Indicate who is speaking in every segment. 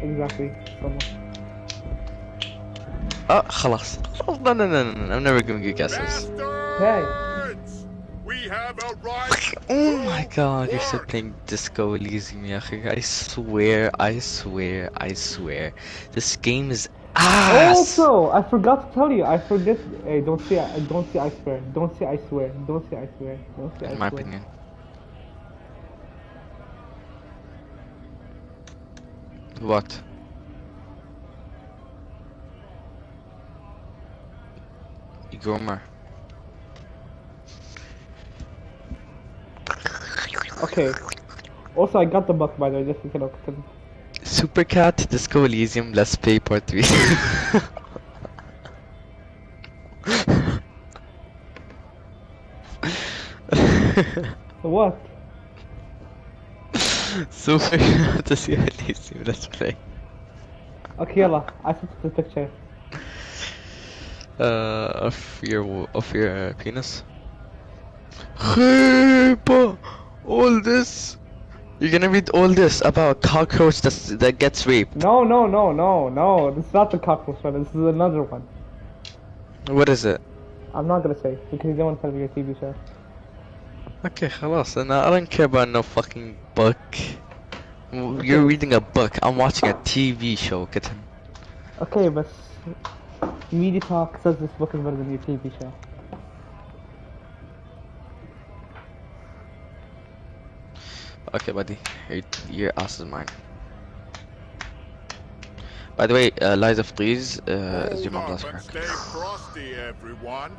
Speaker 1: Exactly.
Speaker 2: خلاص. No, no, no, no, no. I'm never giving you guesses.
Speaker 1: Hey.
Speaker 3: We have a right.
Speaker 2: Oh my god, you're still playing Disco Elysium, يا أخي. I swear, I swear, I swear. This game is ass!
Speaker 1: Also, I forgot to tell you. I forget. Hey, don't say I swear. Don't say I swear. Don't say I swear. Don't say I swear.
Speaker 2: In my opinion. What? Gomer.
Speaker 1: Okay. Also, I got the book, by the way, just to know.
Speaker 2: Supercat, Disco Elysium, Let's Play Part 3.
Speaker 1: What?
Speaker 2: Supercat, Disco Elysium, Let's Play.
Speaker 1: Okay, yalla. I sent the picture.
Speaker 2: Of your penis. Hey, all this. You're gonna read all this about a cockroach that gets raped.
Speaker 1: No. This is not the cockroach one. This is another one.
Speaker 2: What is it?
Speaker 1: I'm not gonna say because you don't want to tell me your TV show.
Speaker 2: Okay, خلاص. And I don't care about no fucking book. You're reading a book. I'm watching a TV show. Kitten.
Speaker 1: Okay, but Media Talk says this book is better than your TV show.
Speaker 2: Okay, buddy. Your ass is mine. By the way, Lies of Trees is your mom's last crack.
Speaker 3: Stay frosty, everyone.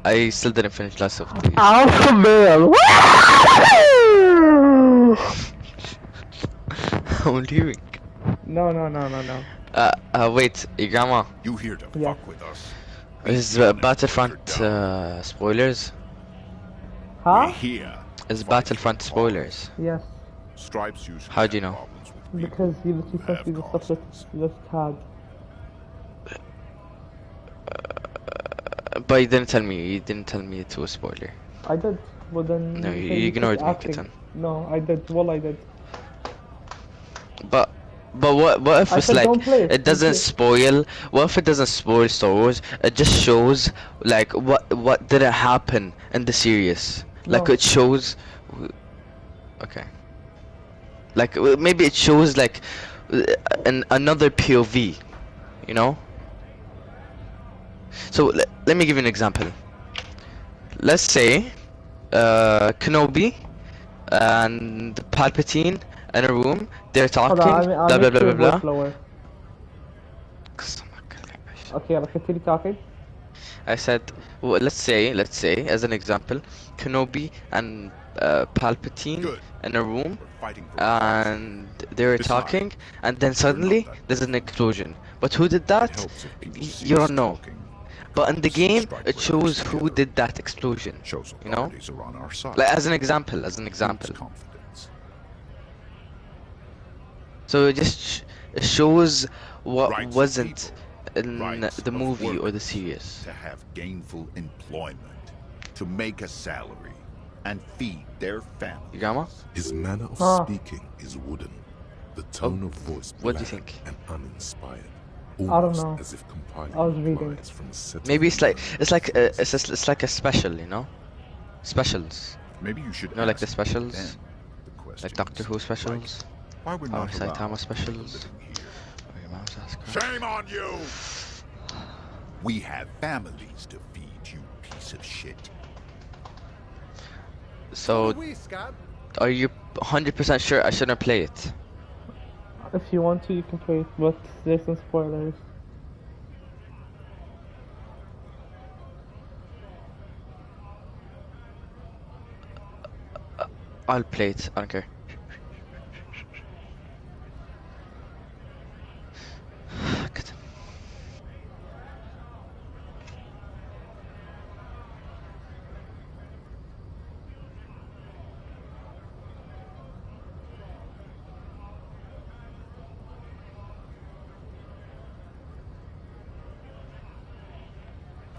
Speaker 2: I still didn't finish Lies of Trees.
Speaker 1: Alpha male.
Speaker 2: I'm leaving.
Speaker 1: No.
Speaker 2: Wait, your grandma.
Speaker 3: You here to fuck with us?
Speaker 2: Is Battlefront spoilers?
Speaker 1: Huh?
Speaker 3: Here.
Speaker 2: Is Battlefront spoilers?
Speaker 1: Yes.
Speaker 3: Stripes usually
Speaker 2: How do you know?
Speaker 1: Because you literally sent me the stuff that's tagged.
Speaker 2: But you didn't tell me. You didn't tell me it was a spoiler.
Speaker 1: I did. Well then.
Speaker 2: No, you
Speaker 1: said
Speaker 2: ignored me,
Speaker 1: acting.
Speaker 2: kitten.
Speaker 1: No, I did. Well, I did.
Speaker 2: But what if it's like it doesn't spoil? What if it doesn't spoil Star Wars? It just shows like what didn't happen in the series. Like it shows. Okay. Like maybe it shows like another POV, you know. So let me give you an example. Let's say Kenobi and Palpatine in a room, they're talking, blah blah blah blah blah.
Speaker 1: Okay, let's continue talking.
Speaker 2: I said, well, let's say as an example, Kenobi and Palpatine in a room, and they were talking, and then suddenly there's an explosion. But who did that? You don't know. But in the game, it shows who did that explosion. You know, like as an example. So it just shows what wasn't in the movie or the series.
Speaker 3: To have gainful employment, to make a salary, and feed their family.
Speaker 2: Grandma?
Speaker 4: His manner of speaking is wooden. The tone of voice
Speaker 2: what do you think?
Speaker 4: And uninspired.
Speaker 1: I don't know.
Speaker 4: As if compiling
Speaker 1: I was reading.
Speaker 2: Maybe it's like a special, you know? Specials.
Speaker 3: Maybe you should.
Speaker 2: You know, like the specials, like Doctor Who specials,
Speaker 3: or
Speaker 2: Saitama specials.
Speaker 3: Shame on you! We have families to feed, you piece of shit.
Speaker 2: So, are you 100% sure I shouldn't play it?
Speaker 1: If you want to, you can play it, but there's some spoilers.
Speaker 2: I'll play it, I don't care.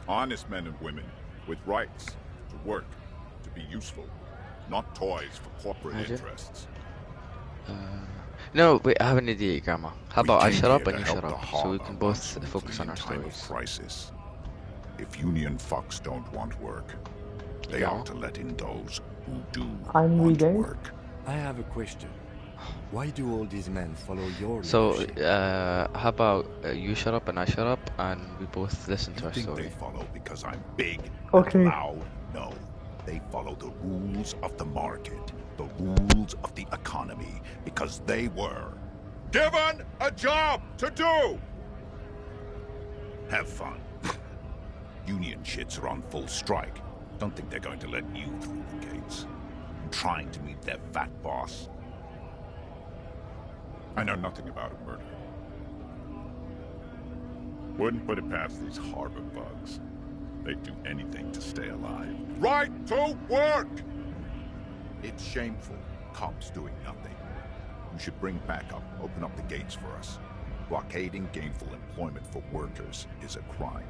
Speaker 3: Honest men and women with rights to work, to be useful, not toys for corporate interests.
Speaker 2: No, wait, I have an idea, Grandma. How
Speaker 3: We
Speaker 2: about I
Speaker 3: came
Speaker 2: shut
Speaker 3: here
Speaker 2: up
Speaker 3: to
Speaker 2: and you
Speaker 3: help
Speaker 2: shut
Speaker 3: the
Speaker 2: up, so we
Speaker 3: harbor
Speaker 2: can
Speaker 3: run
Speaker 2: both
Speaker 3: smoothly
Speaker 2: focus on
Speaker 3: in
Speaker 2: our
Speaker 3: time of
Speaker 2: stories.
Speaker 3: crisis. If Union fucks don't want work, they
Speaker 2: Yeah.
Speaker 3: ought to let in those who do
Speaker 1: I'm
Speaker 3: want
Speaker 1: reading.
Speaker 3: work.
Speaker 5: I have a question. Why do all these men follow your
Speaker 2: So,
Speaker 5: leadership?
Speaker 2: how about you shut up and I shut up, and we both listen to
Speaker 3: You
Speaker 2: our
Speaker 3: think
Speaker 2: story.
Speaker 3: they follow because I'm big
Speaker 1: Okay.
Speaker 3: and loud? No. They follow the rules of the market, the rules of the economy, because they were given a job to do! Have fun. Union shits are on full strike. Don't think they're going to let you through the gates. I'm trying to meet their fat boss. I know nothing about a murder. Wouldn't put it past these harbor bugs. They'd do anything to stay alive. Right to work! It's shameful. Cops doing nothing. You should bring backup, open up the gates for us. Blockading gainful employment for workers is a crime.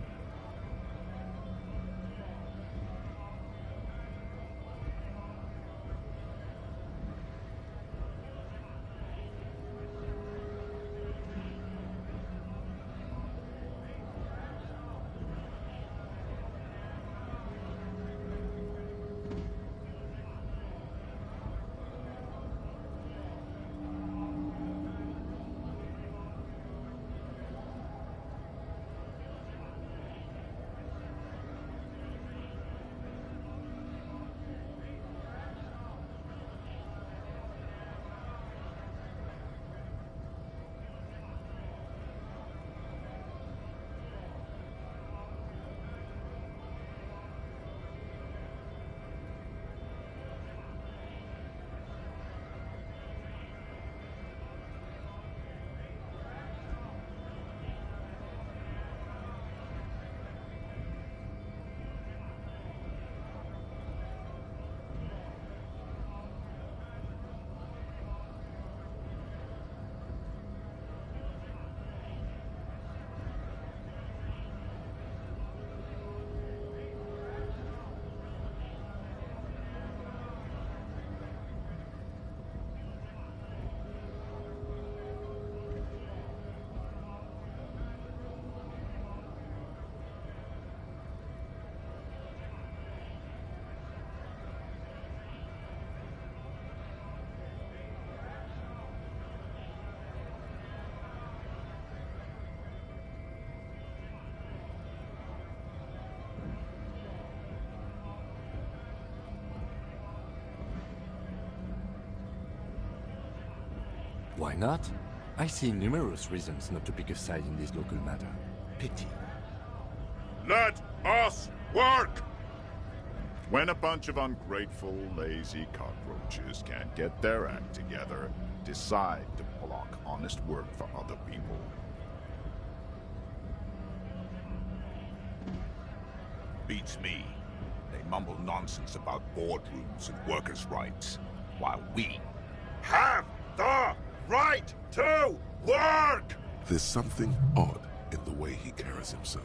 Speaker 5: Why not? I see numerous reasons not to pick a side in this local matter. Pity.
Speaker 3: Let us work! When a bunch of ungrateful, lazy cockroaches can't get their act together, decide to block honest work for other people. Beats me. They mumble nonsense about boardrooms and workers' rights, while we have the right to work!
Speaker 4: There's something odd in the way he carries himself.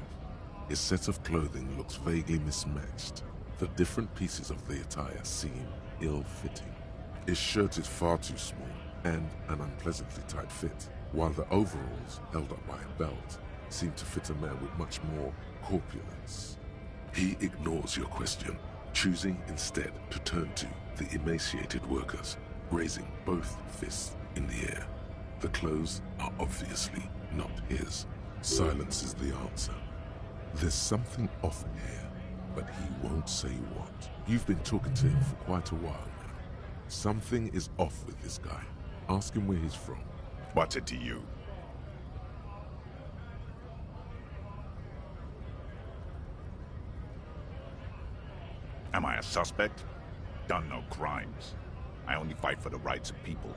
Speaker 4: His set of clothing looks vaguely mismatched. The different pieces of the attire seem ill-fitting. His shirt is far too small and an unpleasantly tight fit, while the overalls, held up by a belt, seem to fit a man with much more corpulence. He ignores your question, choosing instead to turn to the emaciated workers, raising both fists in the air. The clothes are obviously not his. Silence is the answer. There's something off here, but he won't say what. You've been talking to him for quite a while now. Something is off with this guy. Ask him where he's from.
Speaker 3: What's it to you? Am I a suspect? Done no crimes. I only fight for the rights of people.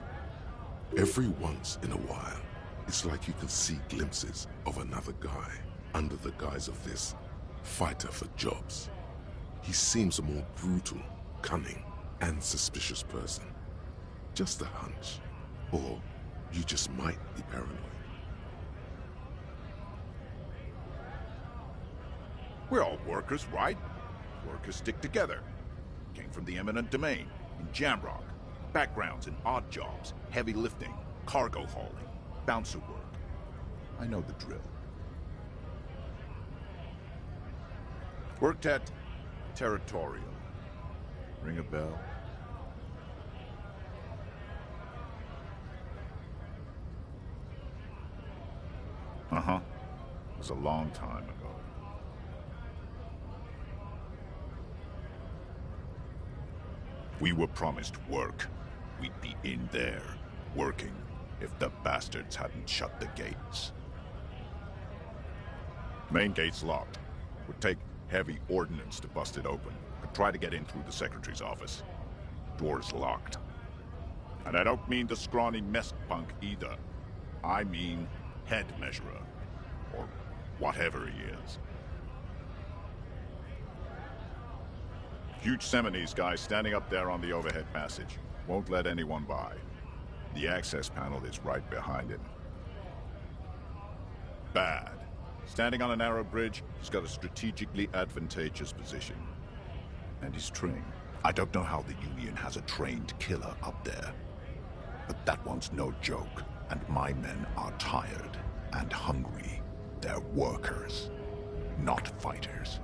Speaker 4: Every once in a while, it's like you can see glimpses of another guy under the guise of this fighter for jobs. He seems a more brutal, cunning, and suspicious person. Just a hunch. Or you just might be paranoid.
Speaker 3: We're all workers, right? Workers stick together. Came from the eminent domain in Jamrock. Backgrounds in odd jobs, heavy lifting, cargo hauling, bouncer work. I know the drill. Worked at Territorial. Ring a bell? Uh-huh. It was a long time ago. We were promised work. We'd be in there, working, if the bastards hadn't shut the gates. Main gate's locked. Would take heavy ordnance to bust it open. Could try to get in through the secretary's office. Door's locked. And I don't mean the scrawny mess punk either. I mean head measurer. Or whatever he is. Huge Seminese guy standing up there on the overhead passage. Won't let anyone by. The access panel is right behind him. Bad. Standing on a narrow bridge, he's got a strategically advantageous position. And he's trained. I don't know how the Union has a trained killer up there. But that one's no joke. And my men are tired and hungry. They're workers, not fighters.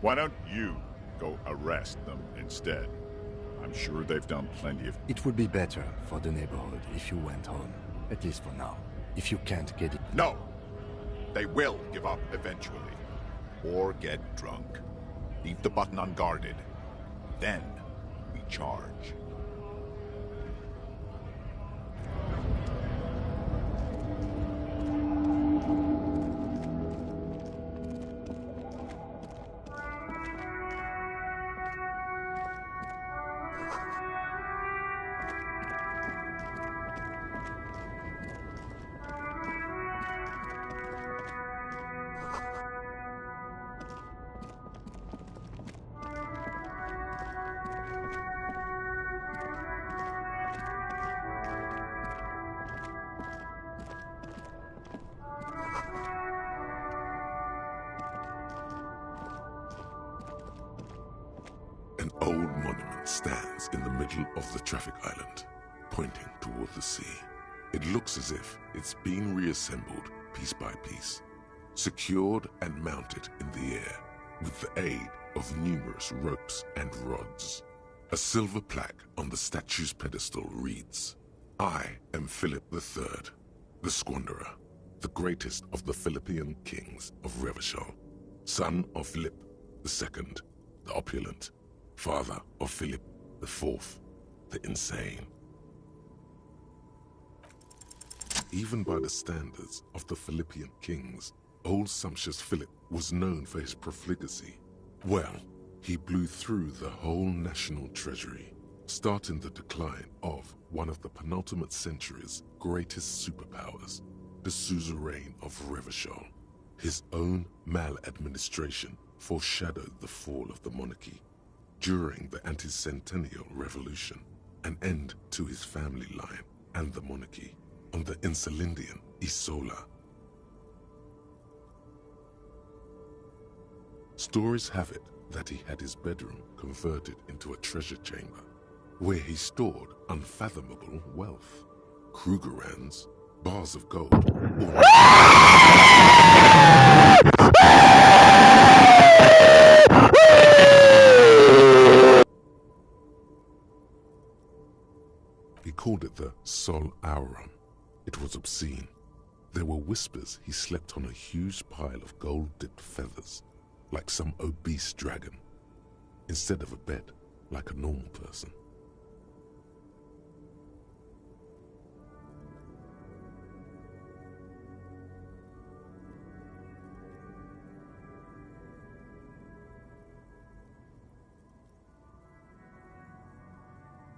Speaker 3: Why don't you go arrest them instead? I'm sure they've done plenty of...
Speaker 5: It would be better for the neighborhood if you went home. At least for now. If you can't get it...
Speaker 3: No! They will give up eventually. Or get drunk. Leave the button unguarded. Then we charge.
Speaker 4: An old monument stands in the middle of the traffic island, pointing toward the sea. It looks as if it's been reassembled piece by piece, secured and mounted in the air with the aid of numerous ropes and rods. A silver plaque on the statue's pedestal reads, "I am Philip III, the Squanderer, the greatest of the Philippian kings of Revachol, son of Philip II, the opulent, father of Philip IV, the insane." Even by the standards of the Philippian kings, old sumptuous Philip was known for his profligacy. Well, he blew through the whole national treasury, starting the decline of one of the penultimate century's greatest superpowers, the suzerain of Revachol. His own maladministration foreshadowed the fall of the monarchy. During the anti-centennial revolution, an end to his family line and the monarchy on the Insulindian Isola. Stories have it that he had his bedroom converted into a treasure chamber, where he stored unfathomable wealth. Krugerrands, bars of gold, He called it the Sol Auron. It was obscene. There were whispers he slept on a huge pile of gold-dipped feathers, like some obese dragon, instead of a bed, like a normal person.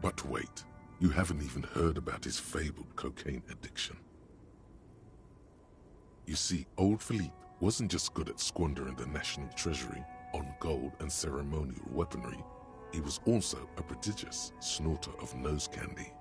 Speaker 4: But wait, you haven't even heard about his fabled cocaine addiction. You see, old Philippe wasn't just good at squandering the national treasury on gold and ceremonial weaponry, he was also a prodigious snorter of nose candy.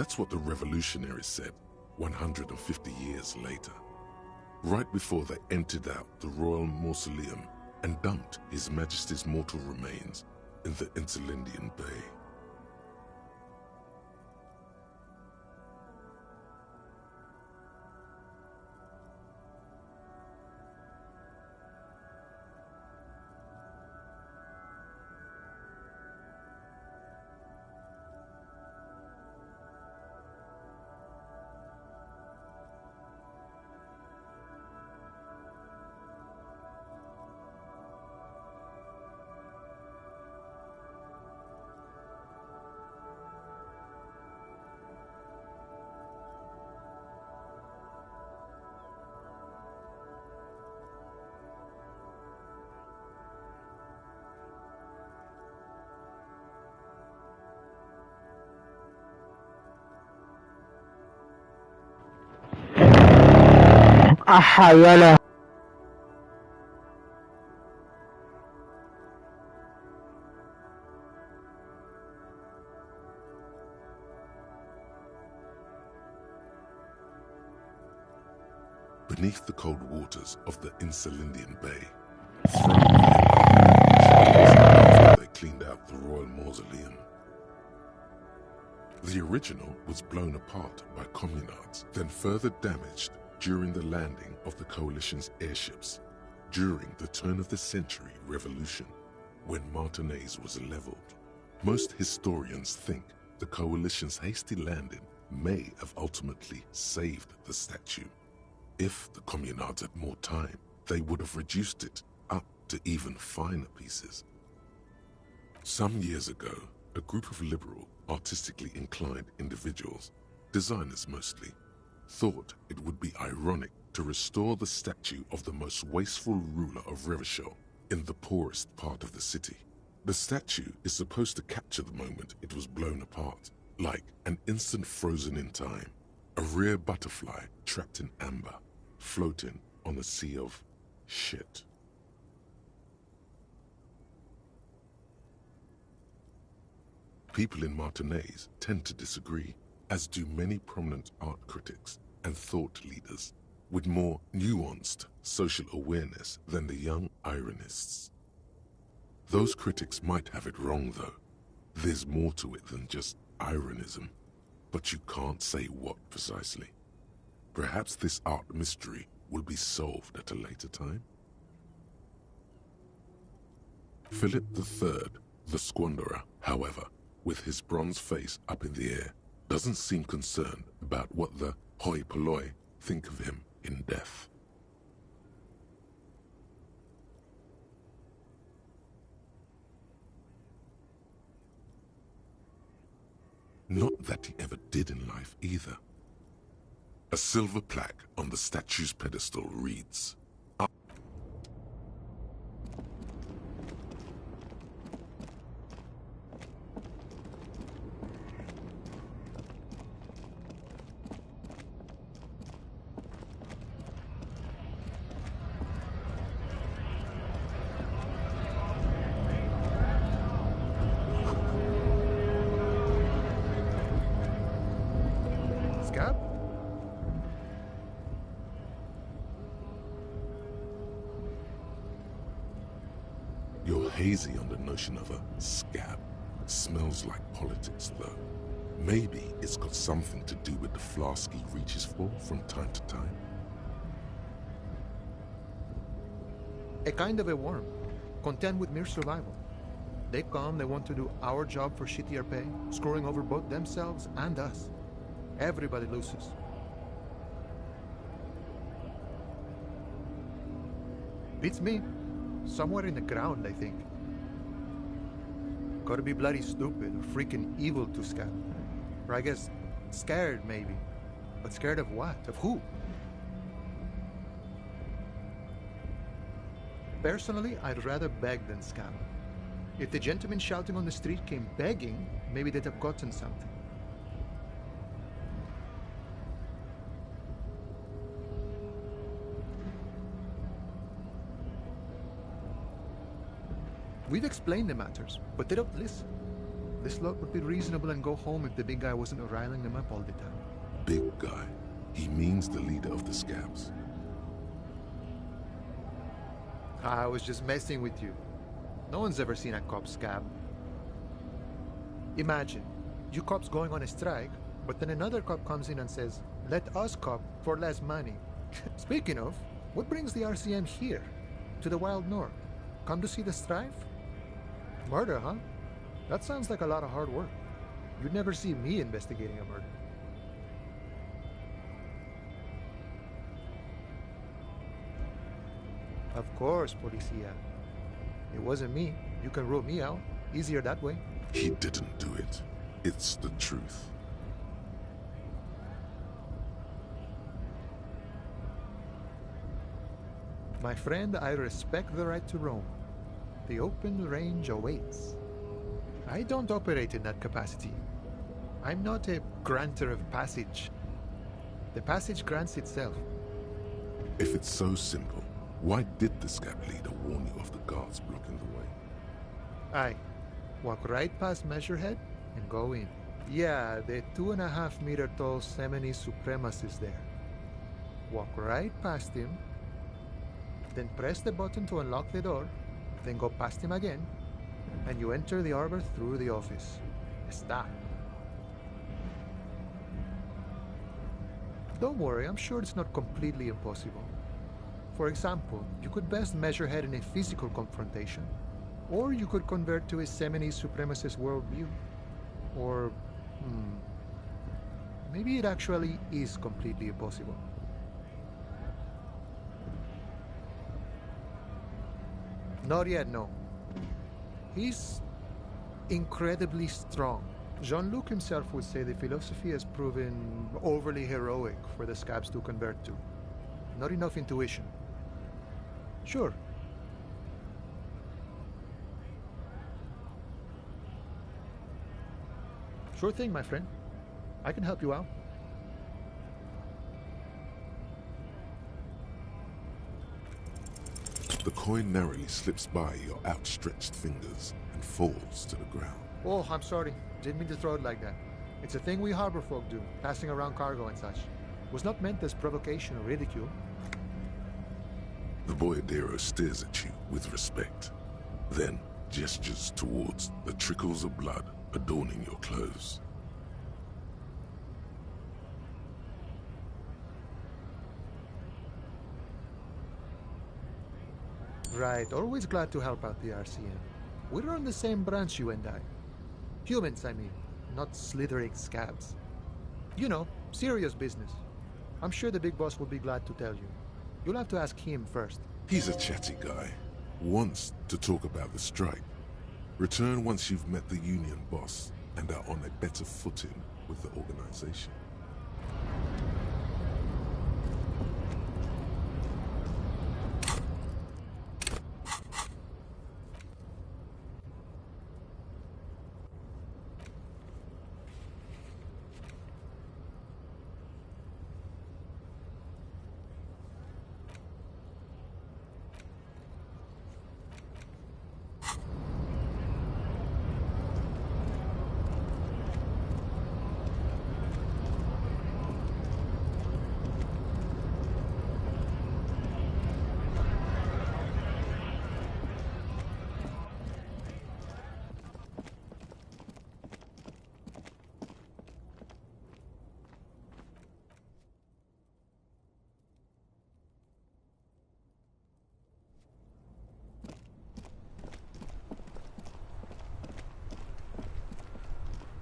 Speaker 4: That's what the revolutionaries said 150 years later, right before they emptied out the royal mausoleum and dumped His Majesty's mortal remains in the Insulindian Bay.
Speaker 1: أحيانا.
Speaker 4: Beneath the cold waters of the Insulindian Bay, thrown after they cleaned out the royal mausoleum. The original was blown apart by communards, then further damaged during the landing of the coalition's airships during the turn-of-the-century revolution, when Martinez was leveled. Most historians think the coalition's hasty landing may have ultimately saved the statue. If the communards had more time, they would have reduced it up to even finer pieces. Some years ago, a group of liberal, artistically inclined individuals, designers mostly, thought it would be ironic to restore the statue of the most wasteful ruler of Revachol in the poorest part of the city. The statue is supposed to capture the moment it was blown apart, like an instant frozen in time, a rare butterfly trapped in amber, floating on a sea of shit. People in Martinez tend to disagree, as do many prominent art critics and thought leaders with more nuanced social awareness than the young ironists. Those critics might have it wrong, though. There's more to it than just ironism, but you can't say what precisely. Perhaps this art mystery will be solved at a later time. Philip III, the Squanderer, however, with his bronze face up in the air, doesn't seem concerned about what the hoi polloi think of him in death. Not that he ever did in life either. A silver plaque on the statue's pedestal reads,
Speaker 6: Scab?
Speaker 4: You're hazy on the notion of a scab. Smells like politics, though. Maybe it's got something to do with the flask he reaches for from time to time.
Speaker 6: A kind of a worm, content with mere survival. They come, they want to do our job for shittier pay, screwing over both themselves and us. Everybody loses. Beats me. Somewhere in the ground, I think. Gotta be bloody stupid or freaking evil to Scab. Or I guess, scared maybe. But scared of what? Of who? Personally, I'd rather beg than scam. If the gentleman shouting on the street came begging, maybe they'd have gotten something. We've explained the matters, but they don't listen. This lot would be reasonable and go home if the big guy wasn't riling them up all the time.
Speaker 4: Big guy. He means the leader of the scabs.
Speaker 6: I was just messing with you. No one's ever seen a cop scab. Imagine, you cops going on a strike, but then another cop comes in and says, "Let us cop for less money." Speaking of, what brings the RCM here? To the wild north? Come to see the strife? Murder, huh? That sounds like a lot of hard work. You'd never see me investigating a murder. Of course, Policia. It wasn't me. You can rule me out. Easier that way.
Speaker 4: He didn't do it. It's the truth.
Speaker 6: My friend, I respect the right to roam. The open range awaits. I don't operate in that capacity. I'm not a granter of passage. The passage grants itself.
Speaker 4: If it's so simple, why did the scab leader warn you of the guards blocking the way?
Speaker 6: Aye. Walk right past Measurehead and go in. Yeah, the 2.5 meter tall Semini supremacist there. Walk right past him, then press the button to unlock the door, then go past him again, and you enter the arbor through the office. Está. Don't worry, I'm sure it's not completely impossible. For example, you could best Measurehead in a physical confrontation, or you could convert to a Semini supremacist worldview. Or, maybe it actually is completely impossible. Not yet, no. He's incredibly strong. Jean-Luc himself would say the philosophy has proven overly heroic for the scabs to convert to. Not enough intuition. Sure. Sure thing, my friend. I can help you out.
Speaker 4: The coin narrowly slips by your outstretched fingers and falls to the ground.
Speaker 6: Oh, I'm sorry. Didn't mean to throw it like that. It's a thing we harbor folk do, passing around cargo and such. Was not meant as provocation or ridicule.
Speaker 4: The boyadero stares at you with respect, then gestures towards the trickles of blood adorning your clothes.
Speaker 6: Right, always glad to help out the RCM. We're on the same branch, you and I. Humans, I mean, not slithering scabs. You know, serious business. I'm sure the big boss will be glad to tell you. You'll have to ask him first.
Speaker 4: He's a chatty guy. Wants to talk about the strike. Return once you've met the union boss and are on a better footing with the organization.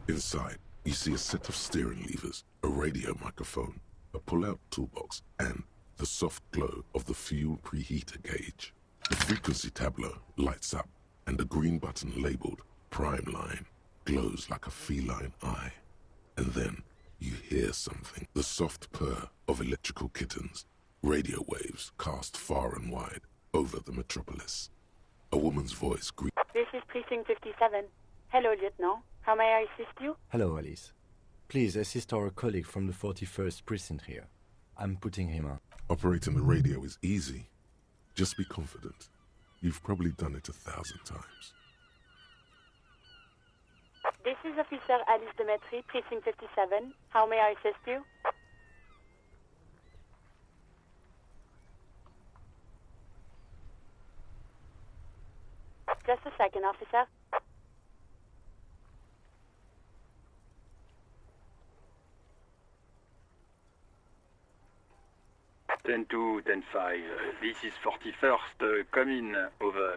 Speaker 4: Inside, you see a set of steering levers, a radio microphone, a pull-out toolbox, and the soft glow of the fuel preheater gauge. The frequency tableau lights up, and a green button labeled Prime Line glows like a feline eye. And then you hear something, the soft purr of electrical kittens, radio waves cast far and wide over the metropolis. A woman's voice greets.
Speaker 7: This is Precinct 57. Hello, Lieutenant. How may I assist you?
Speaker 5: Hello, Alice. Please assist our colleague from the 41st precinct here. I'm putting him on.
Speaker 4: Operating the radio is easy. Just be confident. You've probably done it 1,000 times.
Speaker 7: This is Officer Alice Demetri, Precinct 57. How may I assist you? Just a second, officer.
Speaker 8: Ten 2, 10-5. This is 41st. Come in. Over.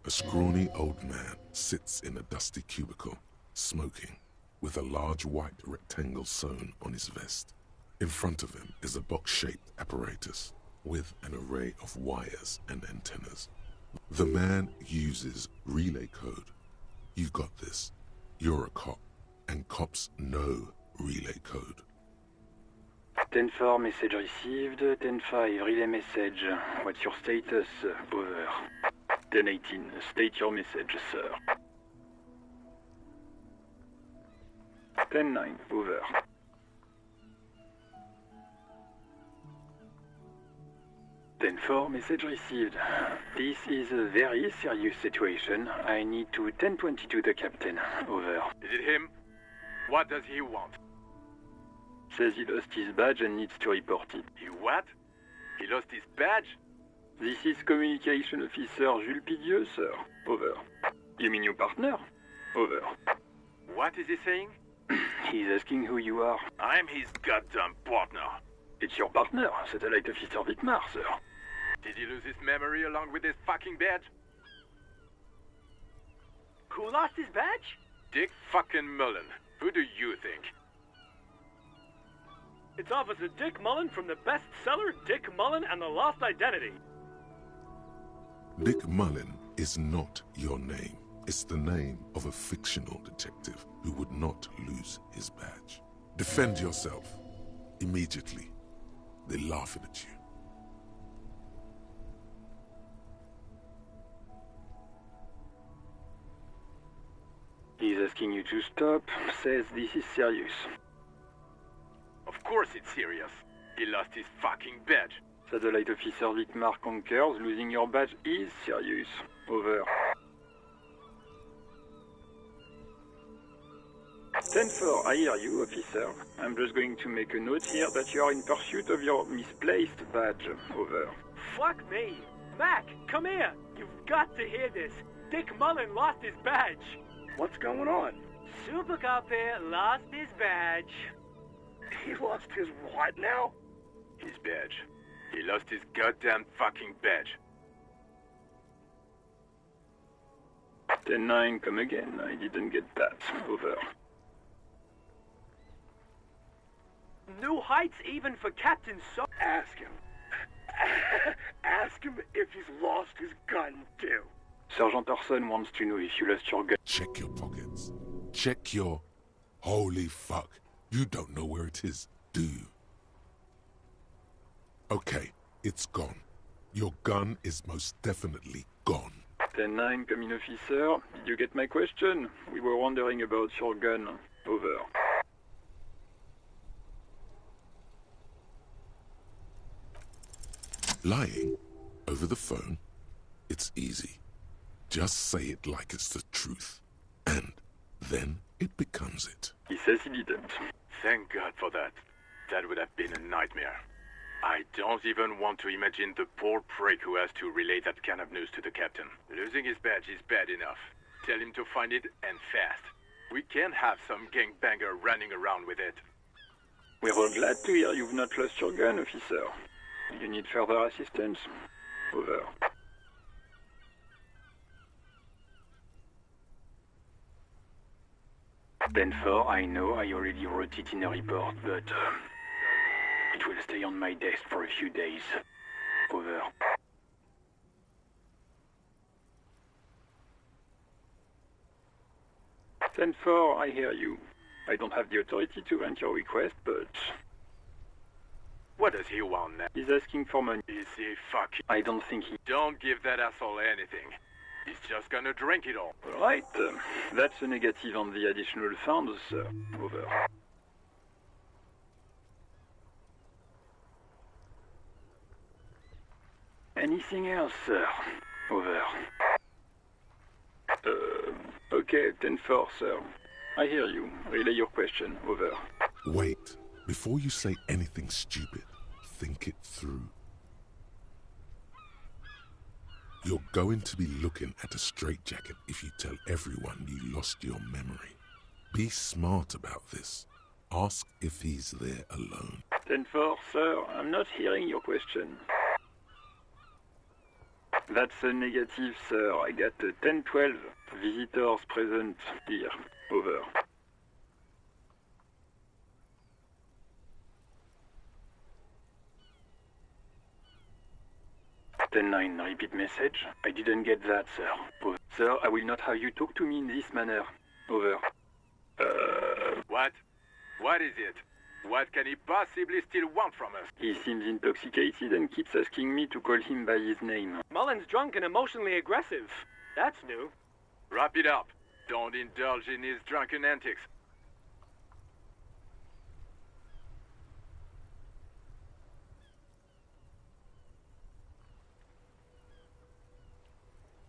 Speaker 4: A scrawny old man sits in a dusty cubicle, smoking, with a large white rectangle sewn on his vest. In front of him is a box-shaped apparatus with an array of wires and antennas. The man uses relay code. You've got this. You're a cop, and cops know relay code.
Speaker 8: 10-4, message received. 10-5, relay message. What's your status? Over. 10-18, state your message, sir. 10-9, over. 10-4, message received. This is a very serious situation. I need to 10-22 the captain. Over.
Speaker 9: Is it him? What does he want?
Speaker 8: Says he lost his badge and needs to report it.
Speaker 9: He what? He lost his badge?
Speaker 8: This is Communication Officer Jules Pidieux, sir. Over. You mean your partner? Over.
Speaker 9: What is he saying?
Speaker 8: He's asking who you are.
Speaker 9: I'm his goddamn partner.
Speaker 8: It's your partner, Satellite Officer Wittmar, sir.
Speaker 9: Did he lose his memory along with his fucking badge?
Speaker 10: Who lost his badge?
Speaker 9: Dick fucking Mullen. Who do you think?
Speaker 10: It's Officer Dick Mullen from the bestseller Dick Mullen and the Lost Identity.
Speaker 4: Dick Mullen is not your name. It's the name of a fictional detective who would not lose his badge. Defend yourself. Immediately. They're laughing at you.
Speaker 8: He's asking you to stop. Says this is serious.
Speaker 9: Of course it's serious. He lost his fucking badge.
Speaker 8: Satellite Officer Wittmar concurs. Losing your badge is serious. Over. 10-4, I hear you, officer. I'm just going to make a note here that you are in pursuit of your misplaced badge. Over.
Speaker 10: Fuck me. Mac, come here. You've got to hear this. Dick Mullen lost his badge.
Speaker 9: What's going on?
Speaker 10: Super Cop here lost his badge.
Speaker 9: He lost his what now? His badge. He lost his goddamn fucking badge.
Speaker 8: 10-9, come again. I didn't get that. Over.
Speaker 10: New heights even for Captain So.
Speaker 9: Ask him. Ask him if he's lost his gun too.
Speaker 8: Sergeant Orson wants to know if you lost your gun.
Speaker 4: Check your pockets. Check your... Holy fuck. You don't know where it is, do you? Okay, it's gone. Your gun is most definitely gone.
Speaker 8: 10-9, come in, officer. Did you get my question? We were wondering about your gun. Over.
Speaker 4: Lying over the phone? It's easy. Just say it like it's the truth. And then it becomes it.
Speaker 8: He says he didn't.
Speaker 9: Thank God for that. That would have been a nightmare. I don't even want to imagine the poor prick who has to relay that kind of news to the captain. Losing his badge is bad enough. Tell him to find it, and fast. We can't have some gangbanger running around with it.
Speaker 8: We're all glad to hear you've not lost your gun, officer. You need further assistance? Over. Ben 4, I know I already wrote it in a report, but it will stay on my desk for a few days. Over. Ben 4, I hear you. I don't have the authority to grant your request, but...
Speaker 9: What does he want now?
Speaker 8: He's asking for money.
Speaker 9: Is he fucking...
Speaker 8: I don't think he...
Speaker 9: Don't give that asshole anything. He's just gonna drink it all.
Speaker 8: Right. That's a negative on the additional funds, sir. Over. Anything else, sir? Over. Okay. Okay, 10-4, sir. I hear you. Relay your question. Over.
Speaker 4: Wait. Before you say anything stupid, think it through. You're going to be looking at a straitjacket if you tell everyone you lost your memory. Be smart about this. Ask if he's there alone.
Speaker 8: 10-4, sir. I'm not hearing your question. That's a negative, sir. I got 10-12. Visitors present here. Over. 10-9, repeat message. I didn't get that, sir. Over. Sir, I will not have you talk to me in this manner. Over.
Speaker 9: What? What is it? What can he possibly still want from us?
Speaker 8: He seems intoxicated and keeps asking me to call him by his name.
Speaker 10: Mullen's drunk and emotionally aggressive. That's new.
Speaker 9: Wrap it up. Don't indulge in his drunken antics.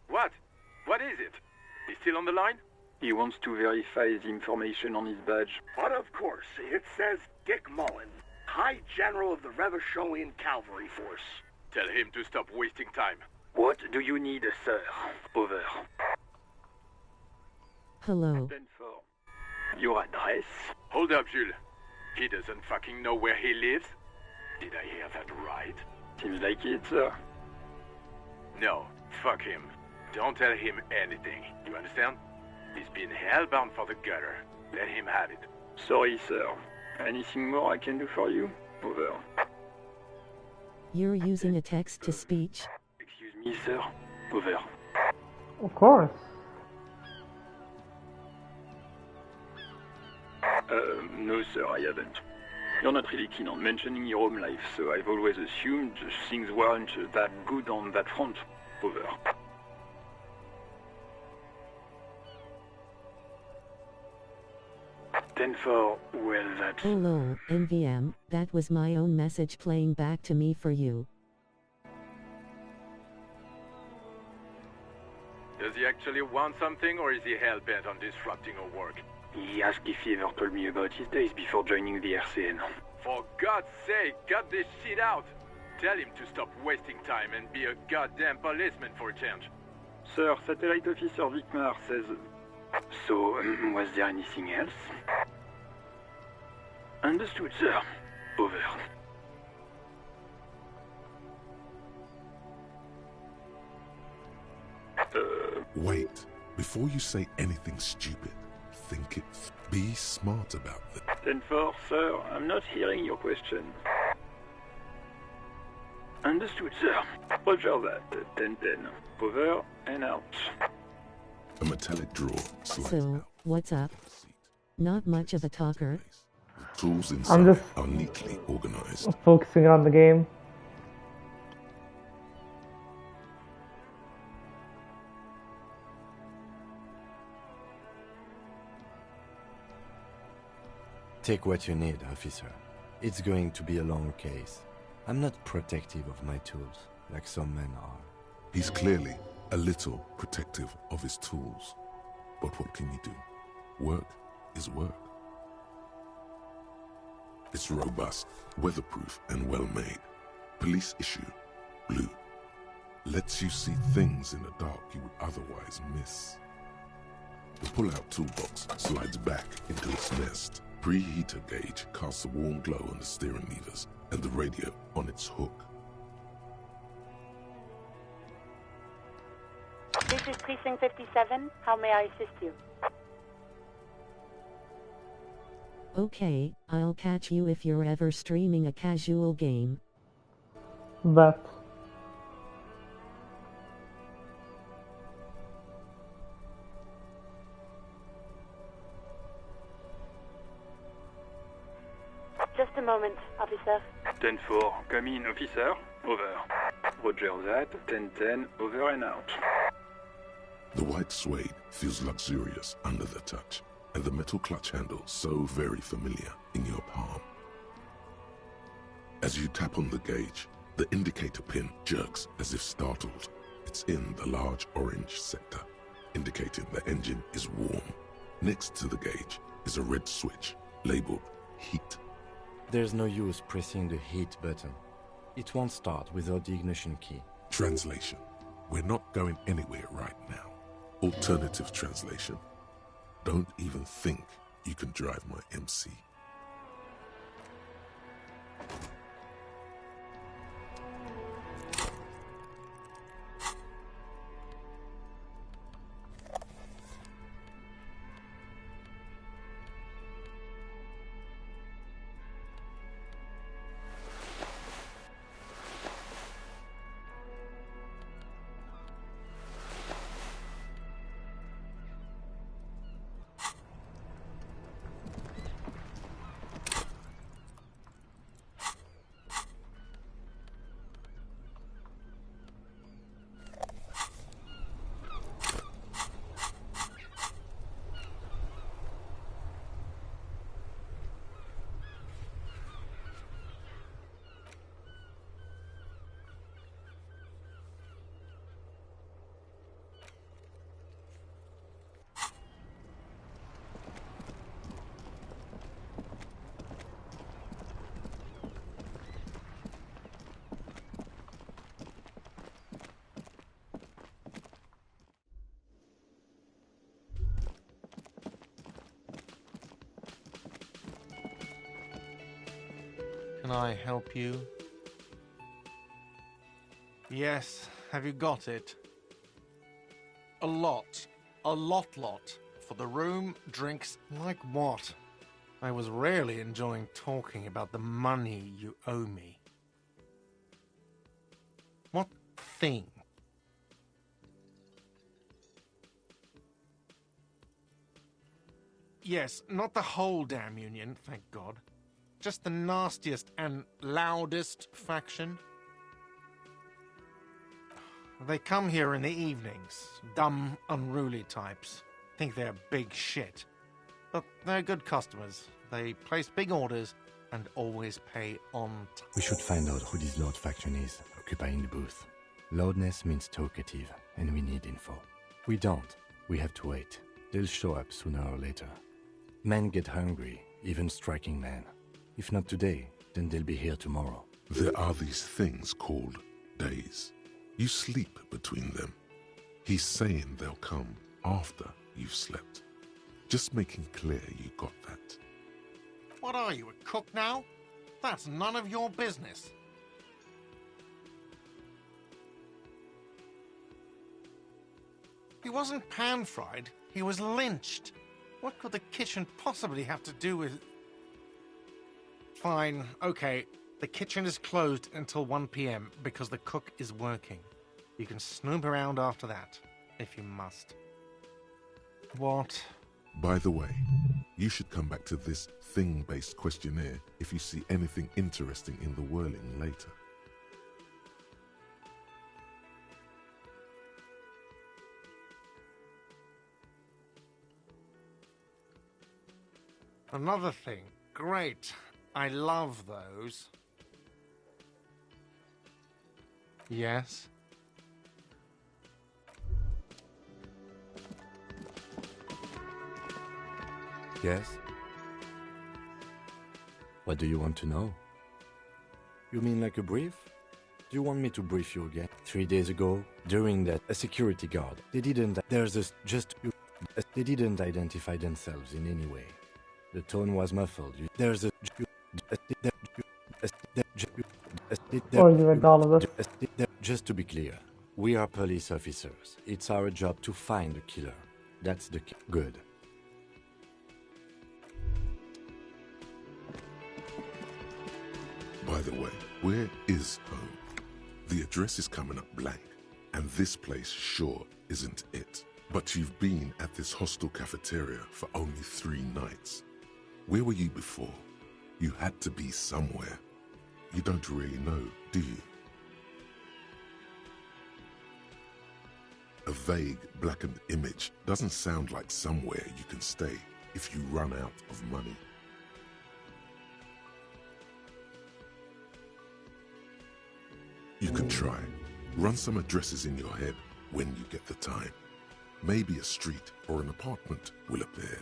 Speaker 9: What? What is it? He's still on the line?
Speaker 8: He wants to verify the information on his badge.
Speaker 11: But of course, it says Dick Mullen, High General of the Revacholian Cavalry Force.
Speaker 9: Tell him to stop wasting time.
Speaker 8: What do you need, sir? Over.
Speaker 12: Hello.
Speaker 8: 10-4. Your address?
Speaker 9: Hold up, Jules. He doesn't fucking know where he lives? Did I hear that right?
Speaker 8: Seems like it, sir.
Speaker 9: No, fuck him. Don't tell him anything. You understand? He's been hellbound for the gutter. Let him have it.
Speaker 8: Sorry, sir. Anything more I can do for you? Over.
Speaker 12: You're using a text-to-speech?
Speaker 8: Excuse me, sir. Over.
Speaker 1: Of course.
Speaker 8: No, sir, I haven't. You're not really keen on mentioning your home life, so I've always assumed things weren't that good on that front. Over. For well, that's...
Speaker 12: Oh lol, NVM, that was my own message playing back to me for you.
Speaker 9: Does he actually want something, or is he hell-bent on disrupting our work?
Speaker 8: He asked if he ever told me about his days before joining the RCN.
Speaker 9: For God's sake, cut this shit out! Tell him to stop wasting time and be a goddamn policeman for a change.
Speaker 8: Sir, Satellite Officer Vicmar says... So, was there anything else? Understood, sir. Over.
Speaker 4: Wait. Before you say anything stupid, think it. Be smart about it.
Speaker 8: 10-4, sir. I'm not hearing your question. Understood, sir. Roger that. 10-10. Over and out.
Speaker 4: A metallic drawer slides
Speaker 12: So,
Speaker 4: out.
Speaker 12: what's up? Not much of a talker.
Speaker 4: Tools inside
Speaker 1: just
Speaker 4: are neatly organized.
Speaker 1: focusing on the game.
Speaker 5: Take what you need, officer. It's going to be a long case. I'm not protective of my tools, like some men are.
Speaker 4: He's clearly a little protective of his tools. But what can you do? Work is work. It's robust, weatherproof, and well-made. Police issue, blue. Lets you see things in the dark you would otherwise miss. The pull-out toolbox slides back into its nest. Preheater gauge casts a warm glow on the steering levers and the radio on its hook.
Speaker 7: This is Precinct 57. How may I assist you?
Speaker 12: Okay, I'll catch you if you're ever streaming a casual game.
Speaker 1: But
Speaker 7: Just a moment, officer.
Speaker 8: 10-4. Come in, officer. Over. Roger that. 10-10. Over and out.
Speaker 4: The white suede feels luxurious under the touch, and the metal clutch handle so very familiar in your palm. As you tap on the gauge, the indicator pin jerks as if startled. It's in the large orange sector. indicating the engine is warm. Next to the gauge is a red switch labeled heat.
Speaker 5: There's no use pressing the heat button. It won't start without the ignition key.
Speaker 4: Translation. We're not going anywhere right now. Alternative translation. Don't even think you can drive my MC.
Speaker 13: Can I help you? Yes, have you got it? A lot. A lot. For the room, drinks, like what? I was really enjoying talking about the money you owe me. What thing? Yes, not the whole damn union, thank God. Just the nastiest and loudest faction. They come here in the evenings. Dumb, unruly types. Think they're big shit. But they're good customers. They place big orders and always pay on time.
Speaker 5: We should find out who this Lord faction is, occupying the booth. Loudness means talkative, and we need info. We don't. We have to wait. They'll show up sooner or later. Men get hungry, even striking men. If not today, then they'll be here tomorrow.
Speaker 4: There are these things called days. You sleep between them. He's saying they'll come after you've slept. Just making clear you got that.
Speaker 13: What are you, a cook now? That's none of your business. He wasn't pan-fried, he was lynched. What could the kitchen possibly have to do with... Fine, okay. The kitchen is closed until 1 p.m. because the cook is working. You can snoop around after that, if you must. What?
Speaker 4: By the way, you should come back to this thing-based questionnaire if you see anything interesting in the whirling later.
Speaker 13: Another thing. Great. I love those. Yes?
Speaker 5: Yes? What do you want to know? You mean like a brief? Do you want me to brief you again? 3 days ago, during that, a security guard, they didn't identify themselves in any way. The tone was muffled. Just to be clear, we are police officers. It's our job to find the killer. That's the good.
Speaker 4: By the way, where is home? The address is coming up blank, and this place sure isn't it. But you've been at this hostel cafeteria for only 3 nights. Where were you before? You had to be somewhere. You don't really know, do you? A vague, blackened image doesn't sound like somewhere you can stay if you run out of money. You can try. Run some addresses in your head when you get the time. Maybe a street or an apartment will appear.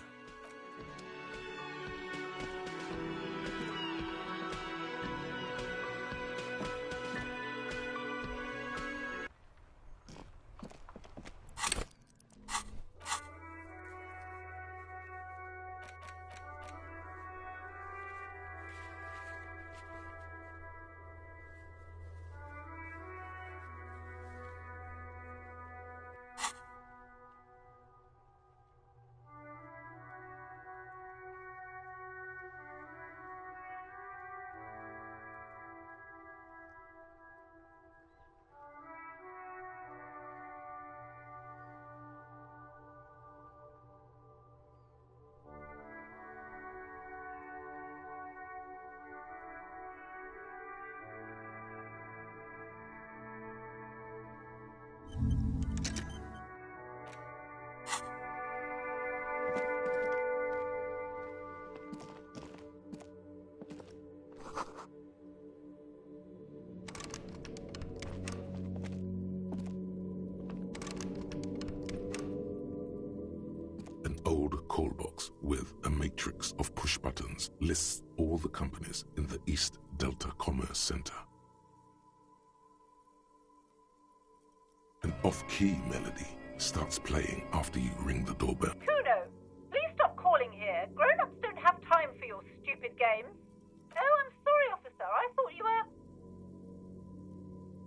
Speaker 4: An old call box with a matrix of push buttons lists all the companies in the East Delta Commerce Center. An off-key melody starts playing after you ring the doorbell.
Speaker 14: Kuno, please stop calling here. Grown-ups don't have time for your stupid games. Oh, I'm sorry, officer. I thought you were...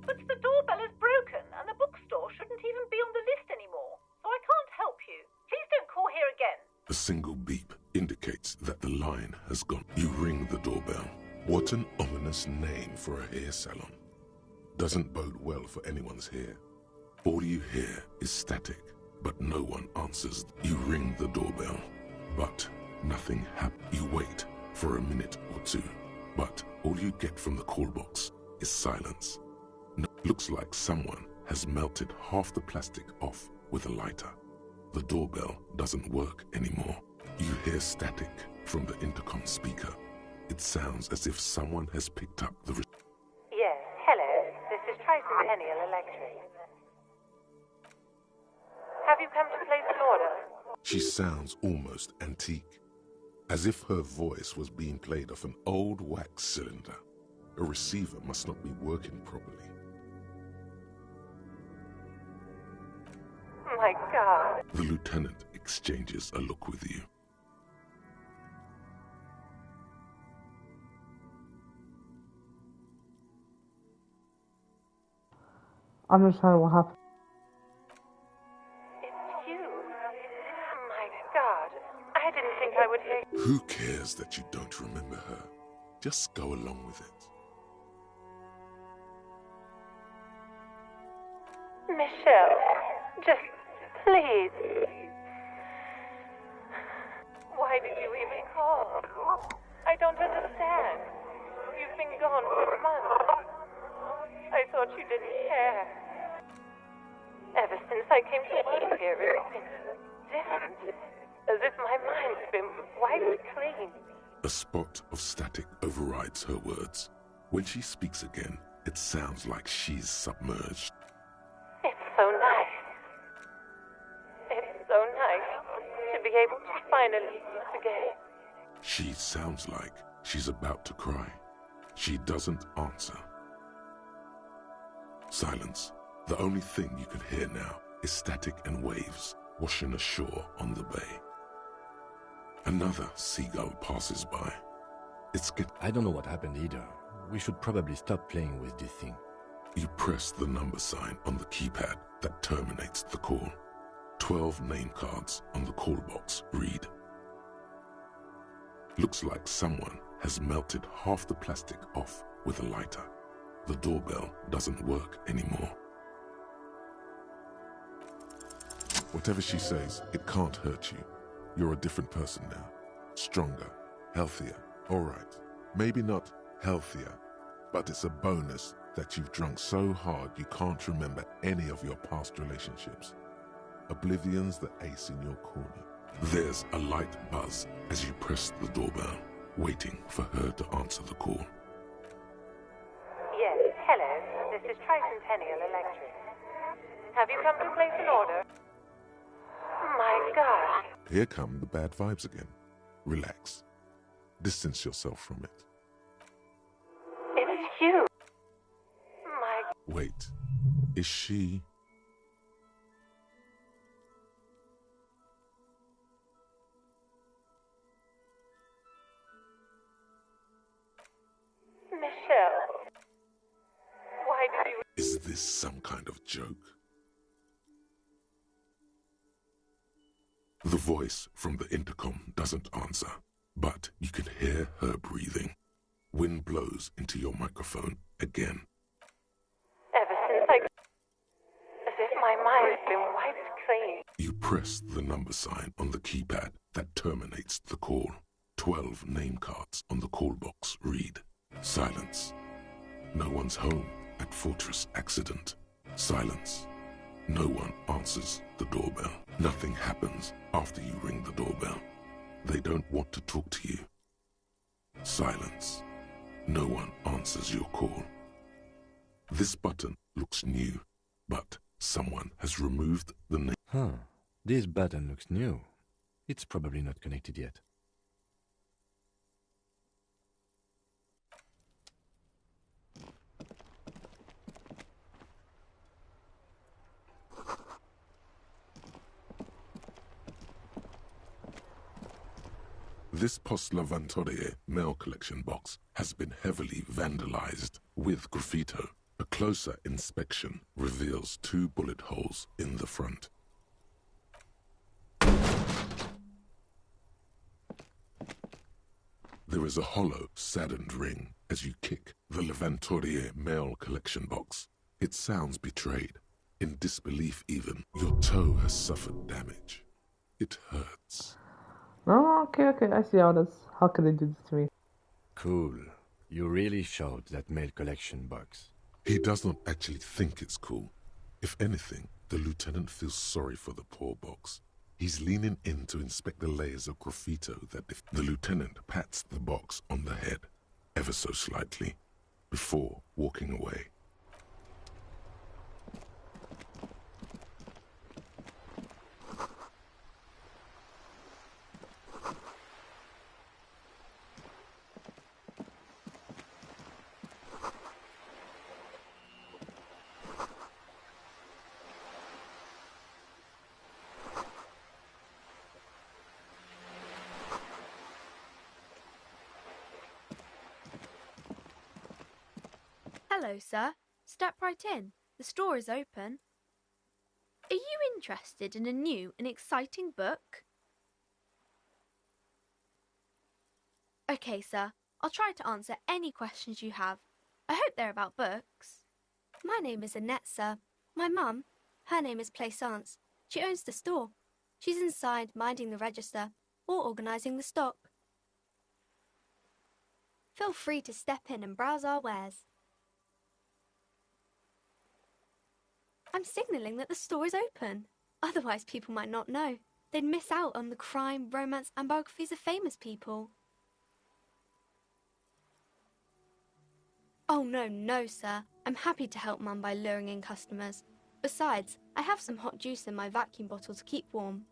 Speaker 14: But the doorbell is broken, and the bookstore shouldn't even be on the list anymore, so I can't help you. Please don't call here again.
Speaker 4: A single beep indicates that the line has gone. You ring the doorbell. What an ominous name for a hair salon. Doesn't bode well for anyone's hair. All you hear is static, but no one answers. You ring the doorbell, but nothing happens. You wait for a minute or two, but all you get from the call box is silence. Looks like someone has melted half the plastic off with a lighter. The doorbell doesn't work anymore. You hear static from the intercom speaker. It sounds as if someone has picked up the...
Speaker 14: Yes, hello. This is Tricentennial Electric. Have you come to place an order?
Speaker 4: She sounds almost antique, as if her voice was being played off an old wax cylinder. A receiver must not be working properly.
Speaker 14: My God.
Speaker 4: The lieutenant exchanges a look with you.
Speaker 1: Understand what happened.
Speaker 14: It's you. My God. I didn't think I would hear...
Speaker 4: Who cares that you don't remember her? Just go along with it.
Speaker 14: Michelle, just please. Why did you even call? I don't understand. You've been gone for months. I thought you didn't care. Ever since I came to work here, it's been different. As if my mind's been wiped clean.
Speaker 4: A spot of static overrides her words. When she speaks again, it sounds like she's submerged.
Speaker 14: It's so nice. It's so nice to be able to finally meet again.
Speaker 4: She sounds like she's about to cry. She doesn't answer. Silence. The only thing you can hear now is static and waves washing ashore on the bay. Another seagull passes by.
Speaker 5: I don't know what happened either. We should probably stop playing with this thing.
Speaker 4: You press the number sign on the keypad that terminates the call. 12 name cards on the call box read. Looks like someone has melted half the plastic off with a lighter. The doorbell doesn't work anymore. Whatever she says, it can't hurt you. You're a different person now. Stronger, healthier. All right, maybe not healthier, but it's a bonus that you've drunk so hard you can't remember any of your past relationships. Oblivion's the ace in your corner. There's a light buzz as you press the doorbell, waiting for her to answer the call.
Speaker 14: Yes, hello. This is Tricentennial Electric. Have you come to place an order? gosh.
Speaker 4: Here come the bad vibes again. Relax. Distance yourself from it.
Speaker 14: It's you. My...
Speaker 4: Wait. Is she...
Speaker 14: Michelle. Why did you...
Speaker 4: Is this some kind of joke? The voice from the intercom doesn't answer, but you can hear her breathing. Wind blows into your microphone again.
Speaker 14: Ever since I... As if my mind's been wiped clean.
Speaker 4: You press the number sign on the keypad that terminates the call. 12 name cards on the call box read, silence. No one's home at Fortress Accident. Silence. No one answers the doorbell. Nothing happens after you ring the doorbell. They don't want to talk to you. Silence. No one answers your call. This button looks new, but someone has removed the name.
Speaker 5: Huh. This button looks new. It's probably not connected yet.
Speaker 4: This Post Lavantorie mail collection box has been heavily vandalized with graffito. A closer inspection reveals 2 bullet holes in the front. There is a hollow, saddened ring as you kick the Lavantorie mail collection box. It sounds betrayed, in disbelief even. Your toe has suffered damage. It hurts.
Speaker 1: Oh, okay, I see how can they do this to me?
Speaker 5: Cool. You really showed that mail collection box.
Speaker 4: He does not actually think it's cool. If anything, the lieutenant feels sorry for the poor box. He's leaning in to inspect the layers of graffito that the lieutenant pats the box on the head, ever so slightly, before walking away.
Speaker 15: Hello, sir. Step right in. The store is open. Are you interested in a new and exciting book? Okay, sir. I'll try to answer any questions you have. I hope they're about books. My name is Annette, sir. My mum, her name is Plaisance. She owns the store. She's inside minding the register or organising the stock. Feel free to step in and browse our wares. I'm signalling that the store is open. Otherwise, people might not know. They'd miss out on the crime, romance, and biographies of famous people. Oh, no, sir. I'm happy to help Mum by luring in customers. Besides, I have some hot juice in my vacuum bottle to keep warm.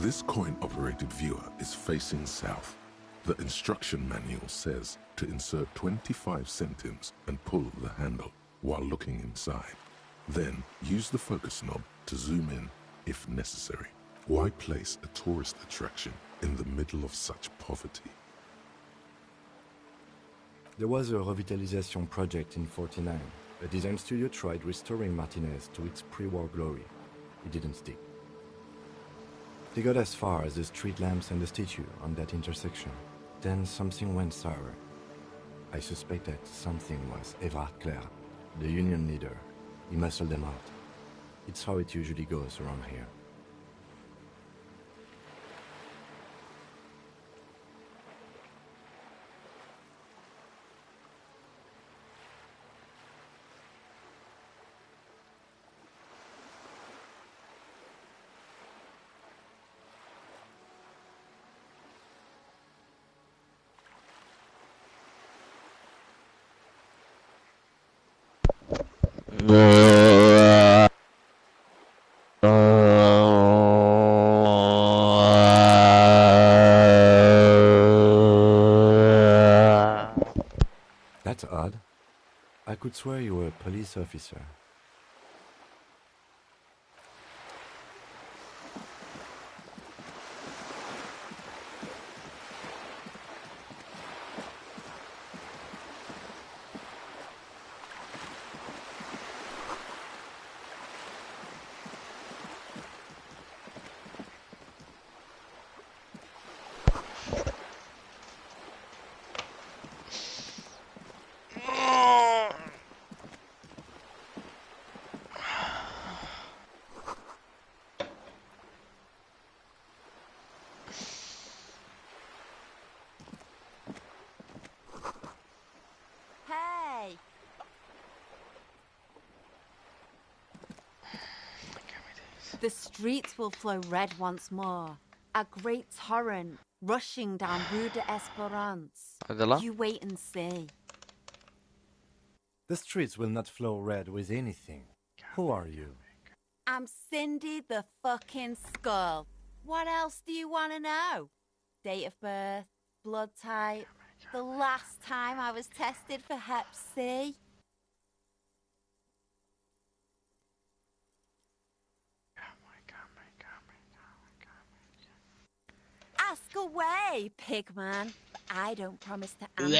Speaker 4: This coin-operated viewer is facing south. The instruction manual says to insert 25 centimes and pull the handle while looking inside. Then use the focus knob to zoom in if necessary. Why place a tourist attraction in the middle of such poverty?
Speaker 5: There was a revitalization project in '49. A design studio tried restoring Martinez to its pre-war glory. It didn't stick. They got as far as the street lamps and the statue on that intersection. Then something went sour. I suspect that something was Everard Clare, the union leader. He muscled them out. It's how it usually goes around here. That's odd. I could swear you were a police officer.
Speaker 16: Hey! The streets will flow red once more. A great torrent rushing down Rue d'Esperance.
Speaker 2: Adela?
Speaker 16: You wait and see.
Speaker 5: The streets will not flow red with anything. Who are you?
Speaker 16: I'm Cindy the fucking Skull. What else do you want to know? Date of birth, blood type, the last time I was tested for Hep C. Ask away, pigman. I don't promise to answer.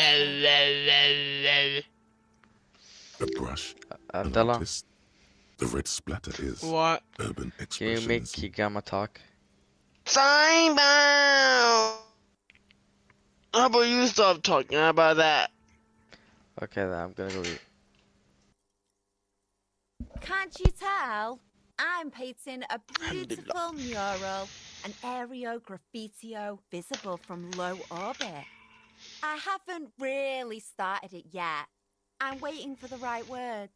Speaker 4: A brush, an
Speaker 2: Abdallah.
Speaker 4: artist. The red splatter is
Speaker 17: What?
Speaker 4: urban
Speaker 2: Can you make
Speaker 4: expressionism.
Speaker 2: Kigama talk?
Speaker 17: Time out! How about you stop talking about that?
Speaker 2: Okay, then I'm gonna go eat.
Speaker 16: Can't you tell? I'm painting a beautiful mural, an aereo graffitio visible from low orbit. I haven't really started it yet. I'm waiting for the right words.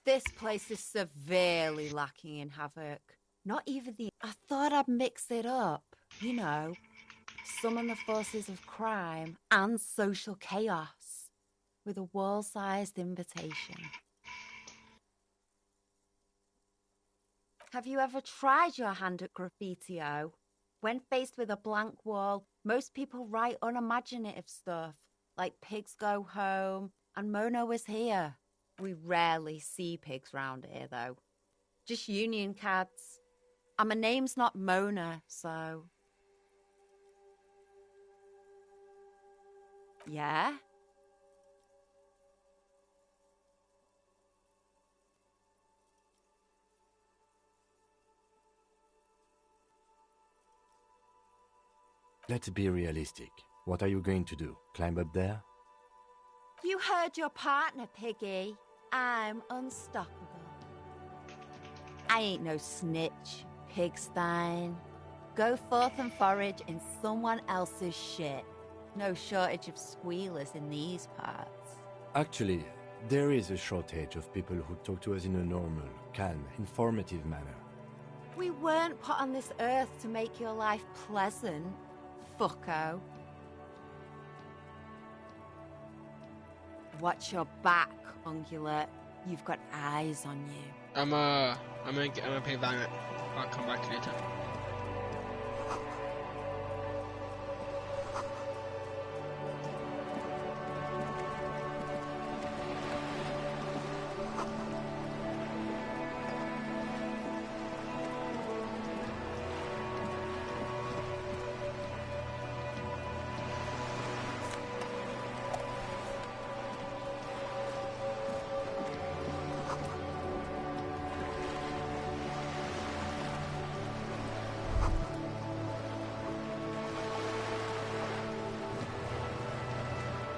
Speaker 16: This place is severely lacking in havoc. Not even the... I thought I'd mix it up, you know. Summon the forces of crime and social chaos with a wall-sized invitation. Have you ever tried your hand at graffitio? When faced with a blank wall, most people write unimaginative stuff, like pigs go home and Mona was here. We rarely see pigs round here, though. Just union cads. And my name's not Mona, so... Yeah?
Speaker 5: Let's be realistic. What are you going to do? Climb up there?
Speaker 16: You heard your partner, Piggy. I'm unstoppable. I ain't no snitch, Pigstein. Go forth and forage in someone else's shit. No shortage of squealers in these parts.
Speaker 5: Actually, there is a shortage of people who talk to us in a normal, calm, informative manner.
Speaker 16: We weren't put on this earth to make your life pleasant, fucko. Watch your back, ungulate. You've got eyes on you.
Speaker 17: I'm gonna pay Valiant. I'll come back later.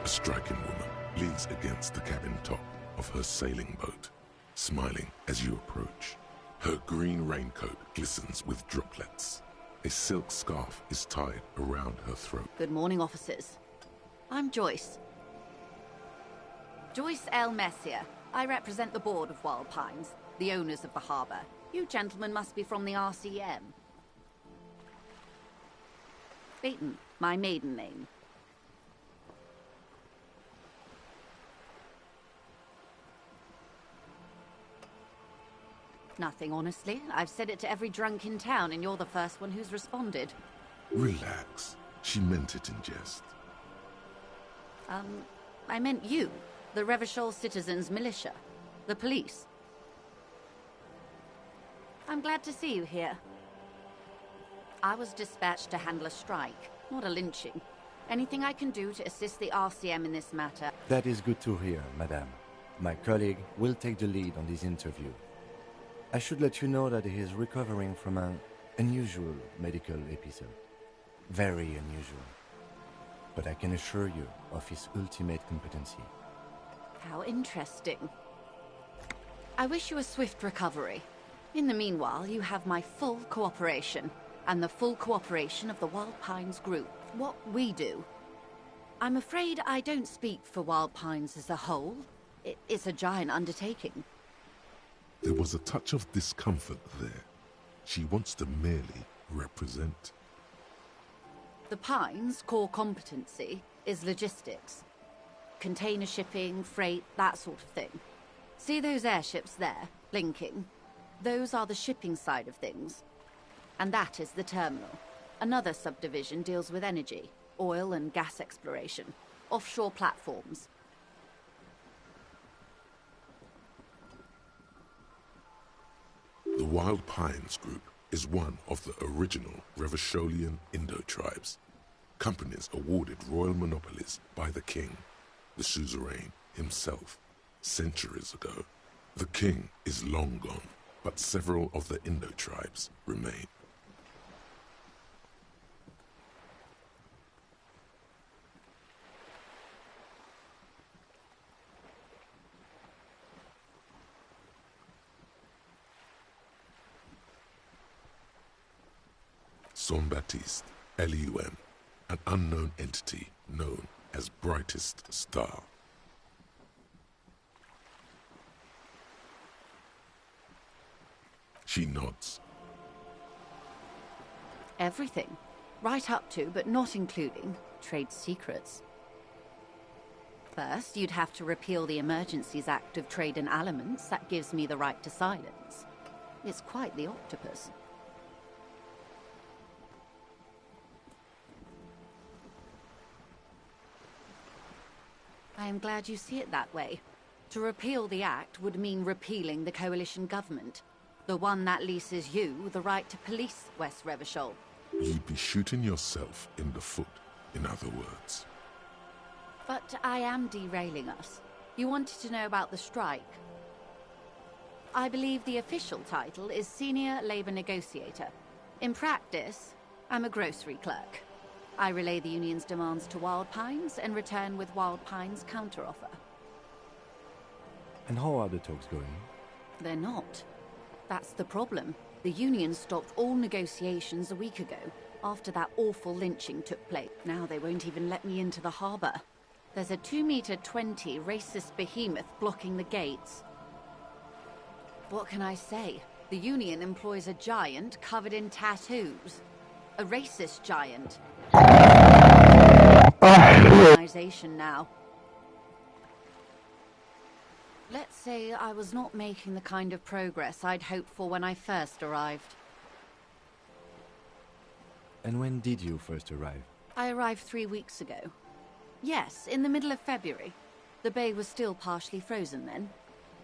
Speaker 4: A striking woman leans against the cabin top of her sailing boat, smiling as you approach. Her green raincoat glistens with droplets. A silk scarf is tied around her throat.
Speaker 16: Good morning, officers. I'm Joyce. Joyce L. Messier. I represent the board of Wild Pines, the owners of the harbour. You gentlemen must be from the RCM. Beaton, my maiden name. Nothing, honestly. I've said it to every drunk in town, and you're the first one who's responded.
Speaker 4: Relax. She meant it in jest.
Speaker 16: I meant you, the Revachol Citizens Militia, the police. I'm glad to see you here. I was dispatched to handle a strike, not a lynching. Anything I can do to assist the RCM in this matter?
Speaker 5: That is good to hear, madame. My colleague will take the lead on this interview. I should let you know that he is recovering from an unusual medical episode. Very unusual. But I can assure you of his ultimate competency.
Speaker 16: How interesting. I wish you a swift recovery. In the meanwhile, you have my full cooperation, and the full cooperation of the Wild Pines group. What we do. I'm afraid I don't speak for Wild Pines as a whole. It's a giant undertaking.
Speaker 4: There was a touch of discomfort there. She wants to merely represent.
Speaker 16: The Pines' core competency is logistics. Container shipping, freight, that sort of thing. See those airships there, blinking? Those are the shipping side of things. And that is the terminal. Another subdivision deals with energy, oil and gas exploration, offshore platforms.
Speaker 4: The Wild Pines Group is one of the original Revacholian Indo-tribes. Companies awarded royal monopolies by the king, the suzerain himself, centuries ago. The king is long gone, but several of the Indo-tribes remain. Saint-Baptiste, LUM, an unknown entity known as Brightest Star. She nods.
Speaker 16: Everything. Right up to, but not including, trade secrets. First, you'd have to repeal the Emergencies Act of Trade in Aliments. That gives me the right to silence. It's quite the octopus. I am glad you see it that way. To repeal the act would mean repealing the coalition government. The one that leases you the right to police West Revachol.
Speaker 4: You'd be shooting yourself in the foot, in other words.
Speaker 16: But I am derailing us. You wanted to know about the strike. I believe the official title is Senior Labor Negotiator. In practice, I'm a grocery clerk. I relay the union's demands to Wild Pines and return with Wild Pines' counteroffer.
Speaker 5: And how are the talks going?
Speaker 16: They're not. That's the problem. The union stopped all negotiations a week ago, after that awful lynching took place. Now they won't even let me into the harbour. There's a 2-meter-20 racist behemoth blocking the gates. What can I say? The union employs a giant covered in tattoos. A racist giant. Organization now. Let's say I was not making the kind of progress I'd hoped for when I first arrived.
Speaker 5: And when did you first arrive?
Speaker 16: I arrived 3 weeks ago. Yes, in the middle of February. The bay was still partially frozen then.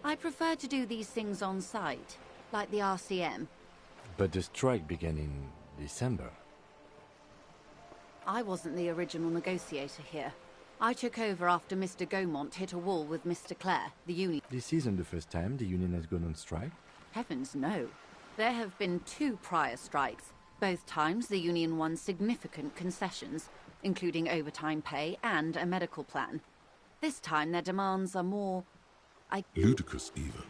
Speaker 16: I prefer to do these things on site, like the RCM.
Speaker 5: But the strike began in December.
Speaker 16: I wasn't the original negotiator here. I took over after Mr. Gaumont hit a wall with Mr. Clare, the union.
Speaker 5: This isn't the first time the union has gone on strike?
Speaker 16: Heavens, no. There have been 2 prior strikes. Both times the union won significant concessions, including overtime pay and a medical plan. This time their demands are more...
Speaker 4: ludicrous even.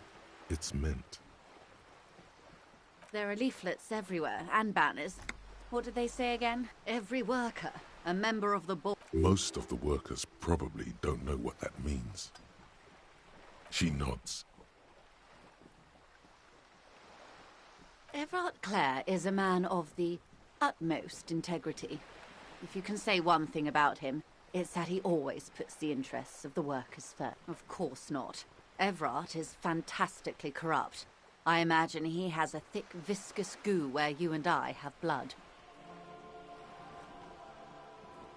Speaker 4: It's meant.
Speaker 16: There are leaflets everywhere, and banners. What did they say again? Every worker, a member of the board.
Speaker 4: Most of the workers probably don't know what that means. She nods.
Speaker 16: Everard Clare is a man of the utmost integrity. If you can say one thing about him, it's that he always puts the interests of the workers first. Of course not. Everard is fantastically corrupt. I imagine he has a thick, viscous goo where you and I have blood.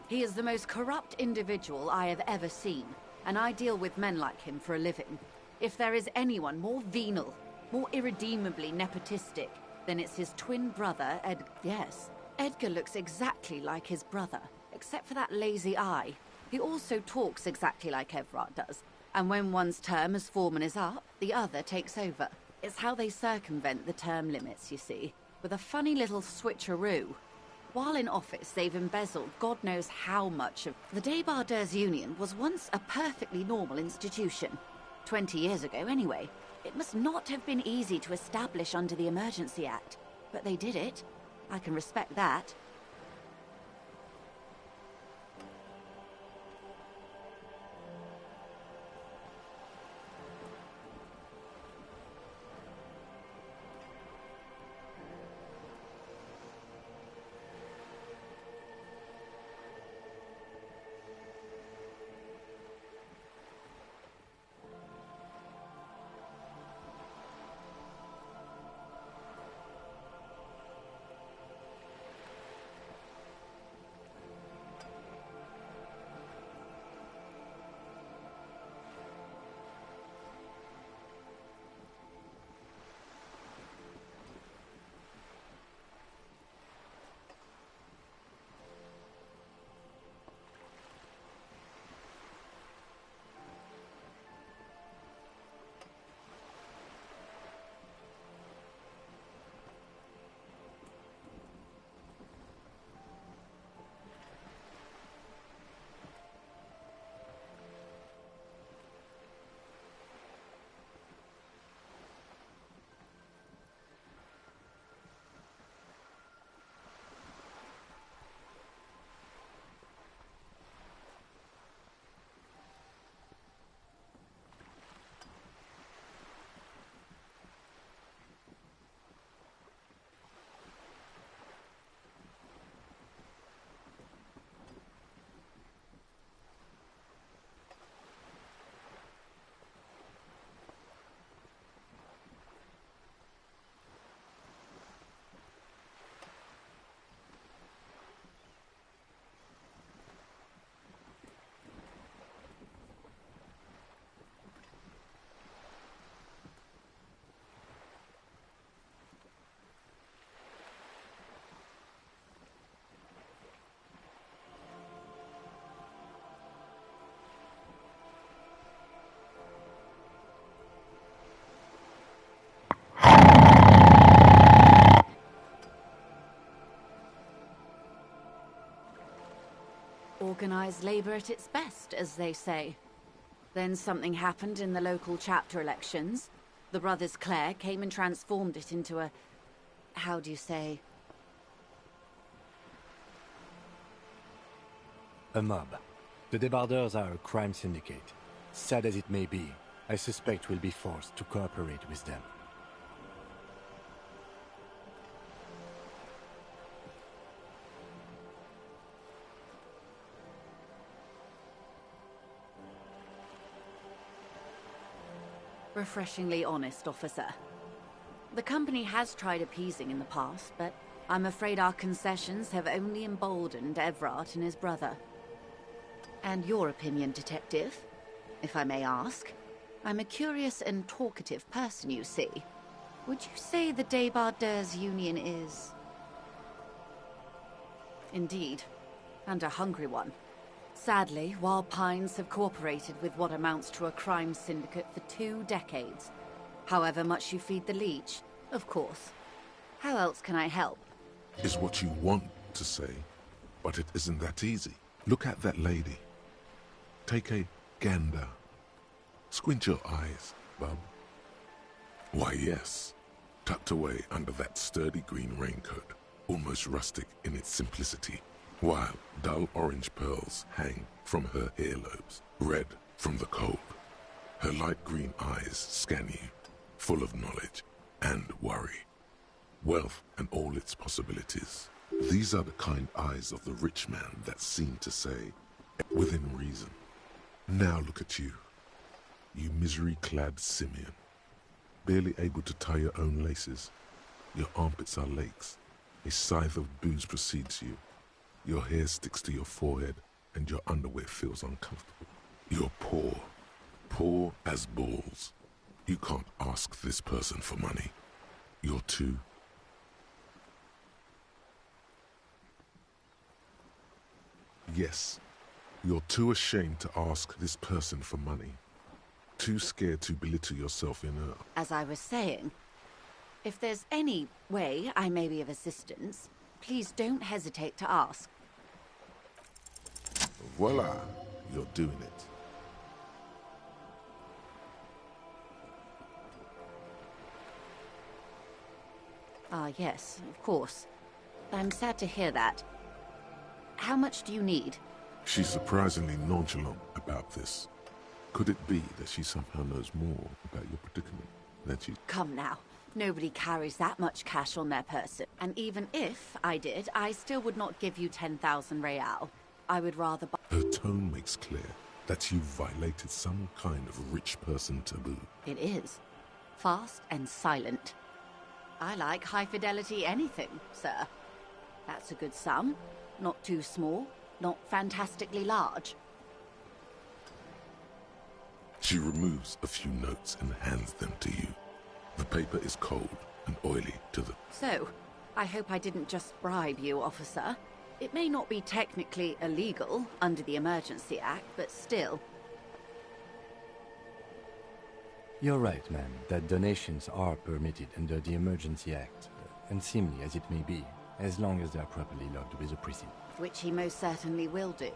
Speaker 16: He is the most corrupt individual I have ever seen, and I deal with men like him for a living. If there is anyone more venal, more irredeemably nepotistic, then it's his twin brother, Edgar. Yes, Edgar looks exactly like his brother, except for that lazy eye. He also talks exactly like Everard does, and when one's term as foreman is up, the other takes over. It's how they circumvent the term limits, you see, with a funny little switcheroo. While in office, they've embezzled God knows how much of... The Débardeurs Union was once a perfectly normal institution. 20 years ago, anyway. It must not have been easy to establish under the Emergency Act. But they did it. I can respect that. Organised labour at its best, as they say. Then something happened in the local chapter elections. The brothers Clare came and transformed it into a... how do you say?
Speaker 5: A mob. The Débardeurs are a crime syndicate. Sad as it may be, I suspect we'll be forced to cooperate with them.
Speaker 16: Refreshingly honest, officer. The company has tried appeasing in the past, but I'm afraid our concessions have only emboldened Everard and his brother. And your opinion, Detective, if I may ask? I'm a curious and talkative person, you see. Would you say the Débardeurs Union is... Indeed, and a hungry one. Sadly, Wild Pines have cooperated with what amounts to a crime syndicate for 2 decades. However much you feed the leech, of course. How else can I help?
Speaker 4: Is what you want to say, but it isn't that easy. Look at that lady. Take a gander. Squint your eyes, bub. Why, yes. Tucked away under that sturdy green raincoat, almost rustic in its simplicity, while dull orange pearls hang from her earlobes, red from the cold. Her light green eyes scan you, full of knowledge and worry. Wealth and all its possibilities. These are the kind eyes of the rich man that seem to say, within reason. Now look at you, you misery-clad simian, barely able to tie your own laces. Your armpits are lakes. A scythe of booze precedes you. Your hair sticks to your forehead, and your underwear feels uncomfortable. You're poor, poor as balls. You can't ask this person for money. You're too... Yes, you're too ashamed to ask this person for money. Too scared to belittle yourself in a...
Speaker 16: As I was saying, if there's any way I may be of assistance, please don't hesitate to ask.
Speaker 4: Voila, you're doing it.
Speaker 16: Ah, yes, of course. I'm sad to hear that. How much do you need?
Speaker 4: She's surprisingly nonchalant about this. Could it be that she somehow knows more about your predicament than she...
Speaker 16: Come now. Nobody carries that much cash on their person. And even if I did, I still would not give you 10,000 real. I would rather buy...
Speaker 4: Her tone makes clear that you've violated some kind of rich person taboo.
Speaker 16: It is. Fast and silent. I like high-fidelity anything, sir. That's a good sum. Not too small, not fantastically large.
Speaker 4: She removes a few notes and hands them to you. The paper is cold and oily to the...
Speaker 16: So, I hope I didn't just bribe you, officer. It may not be technically illegal under the Emergency Act, but still.
Speaker 5: You're right, ma'am, that donations are permitted under the Emergency Act, unseemly as it may be, as long as they are properly logged with the precinct.
Speaker 16: Which he most certainly will do.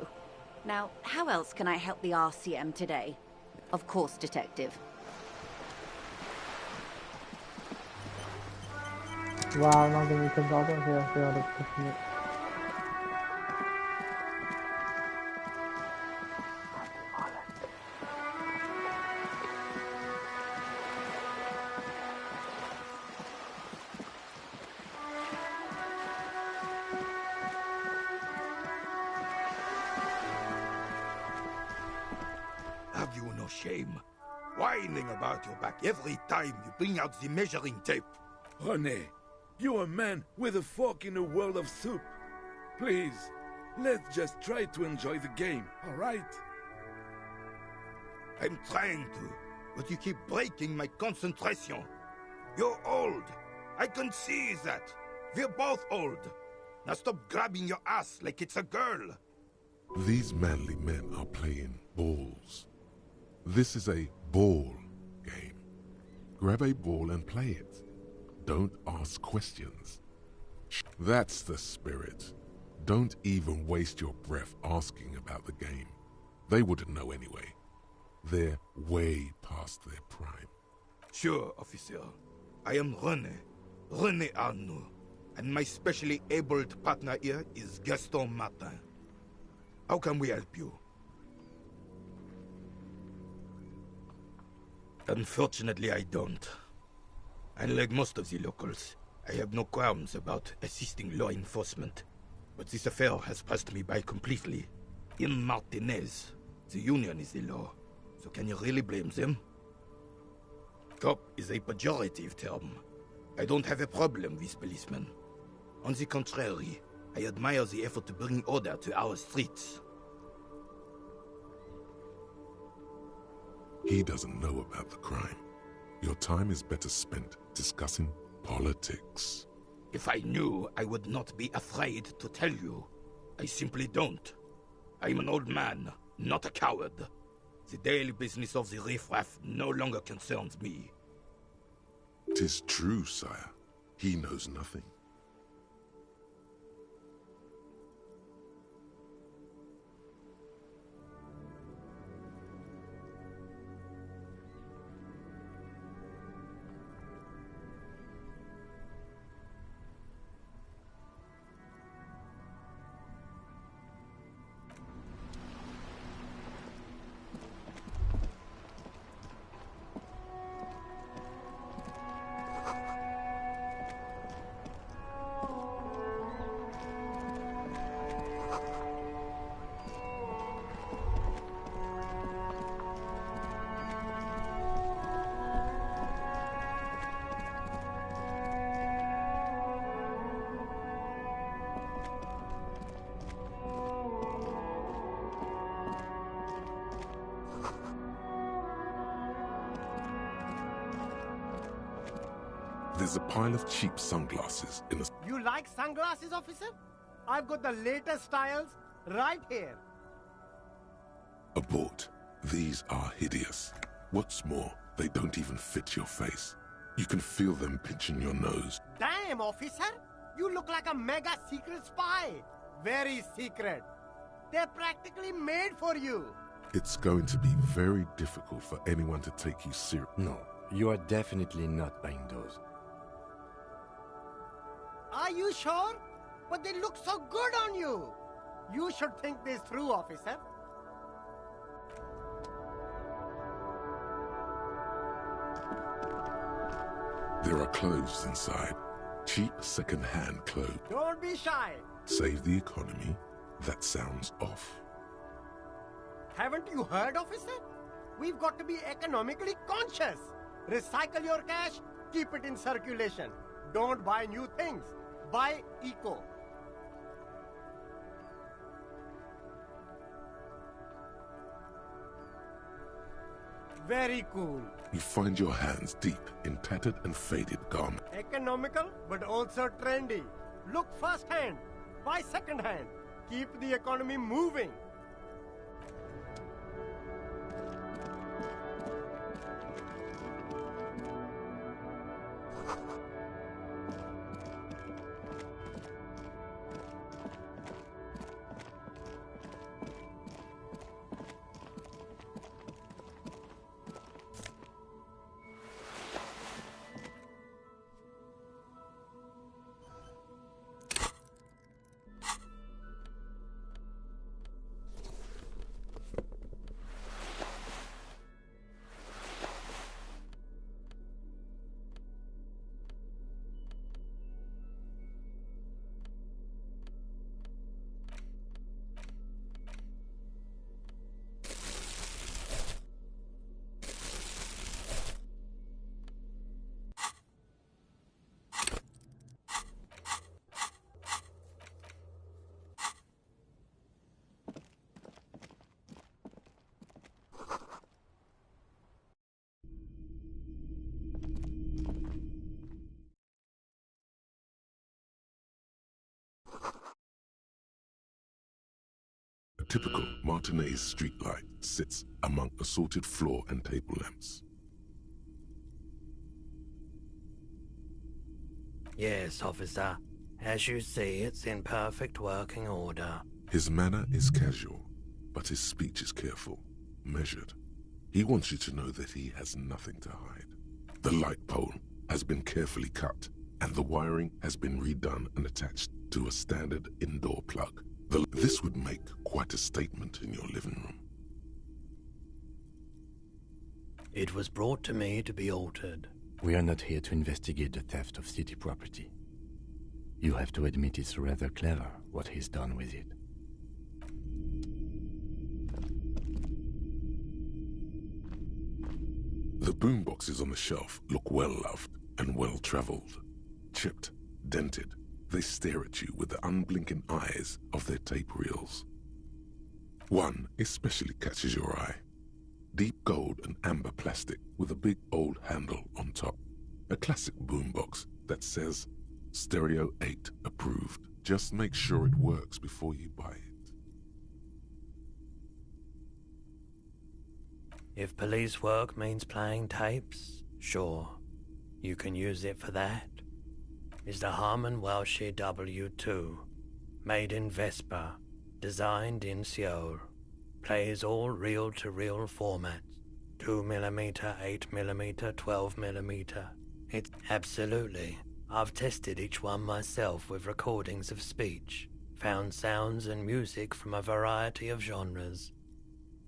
Speaker 16: Now, how else can I help the RCM today? Of course, Detective.
Speaker 1: Wow, now that we can go here, they are the person.
Speaker 18: Have you no shame? Whining about your back every time you bring out the measuring tape.
Speaker 19: René, you're a man with a fork in a world of soup. Please, let's just try to enjoy the game, all right?
Speaker 18: I'm trying to, but you keep breaking my concentration. You're old. I can see that. We're both old. Now stop grabbing your ass like it's a girl.
Speaker 4: These manly men are playing balls. This is a ball game. Grab a ball and play it. Don't ask questions. That's the spirit. Don't even waste your breath asking about the game. They wouldn't know anyway. They're way past their prime.
Speaker 18: Sure, officer. I am René Arnaud. And my specially abled partner here is Gaston Martin. How can we help you? Unfortunately, I don't. Unlike most of the locals, I have no qualms about assisting law enforcement. But this affair has passed me by completely. In Martinez, the union is the law. So can you really blame them? Cop is a pejorative term. I don't have a problem with policemen. On the contrary, I admire the effort to bring order to our streets.
Speaker 4: He doesn't know about the crime. Your time is better spent discussing politics.
Speaker 18: If I knew, I would not be afraid to tell you. I simply don't. I'm an old man, not a coward. The daily business of the riffraff no longer concerns me.
Speaker 4: 'Tis true, sire. He knows nothing. There's a pile of cheap sunglasses in a...
Speaker 20: You like sunglasses, officer? I've got the latest styles right here.
Speaker 4: Abort. These are hideous. What's more, they don't even fit your face. You can feel them pinching your nose.
Speaker 20: Damn, officer! You look like a mega secret spy. Very secret. They're practically made for you.
Speaker 4: It's going to be very difficult for anyone to take you seriously.
Speaker 5: No, you are definitely not buying those.
Speaker 20: Are you sure? But they look so good on you. You should think this through, officer.
Speaker 4: There are clothes inside. Cheap second-hand clothes.
Speaker 20: Don't be shy.
Speaker 4: Save the economy. That sounds off.
Speaker 20: Haven't you heard, officer? We've got to be economically conscious. Recycle your cash, keep it in circulation. Don't buy new things. Buy eco. Very cool.
Speaker 4: You find your hands deep in tattered and faded garments.
Speaker 20: Economical, but also trendy. Look first-hand, buy second-hand. Keep the economy moving.
Speaker 4: A typical Martinez streetlight sits among assorted floor and table lamps.
Speaker 21: Yes, officer. As you see, it's in perfect working order.
Speaker 4: His manner is casual, but his speech is careful, measured. He wants you to know that he has nothing to hide. The light pole has been carefully cut, and the wiring has been redone and attached to a standard indoor plug. This would make quite a statement in your living room.
Speaker 21: It was brought to me to be altered.
Speaker 5: We are not here to investigate the theft of city property. You have to admit it's rather clever what he's done with it.
Speaker 4: The boomboxes on the shelf look well-loved and well-traveled. Chipped, dented, they stare at you with the unblinking eyes of their tape reels. One especially catches your eye. Deep gold and amber plastic with a big old handle on top. A classic boombox that says, Stereo 8 approved. Just make sure it works before you buy it.
Speaker 21: If police work means playing tapes, sure, you can use it for that. It's the Harman Welshie W2, made in Vespa, designed in Seoul. Plays all reel-to-reel formats, 2mm, 8mm, 12mm. It's absolutely. I've tested each one myself with recordings of speech, found sounds and music from a variety of genres,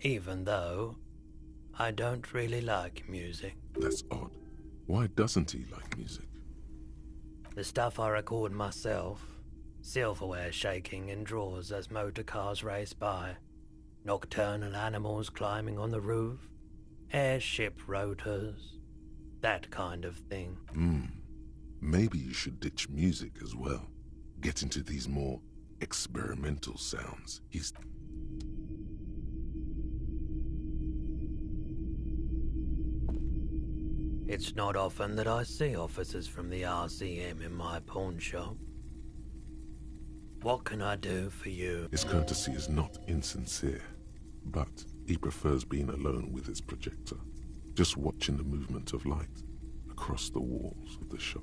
Speaker 21: even though I don't really like music.
Speaker 4: That's odd. Why doesn't he like music?
Speaker 21: The stuff I record myself, silverware shaking in drawers as motor cars race by, nocturnal animals climbing on the roof, airship rotors, that kind of thing.
Speaker 4: Maybe you should ditch music as well. Get into these more experimental sounds.
Speaker 21: It's not often that I see officers from the RCM in my pawn shop. What can I do for you?
Speaker 4: His courtesy is not insincere, but he prefers being alone with his projector, just watching the movement of light across the walls of the shop.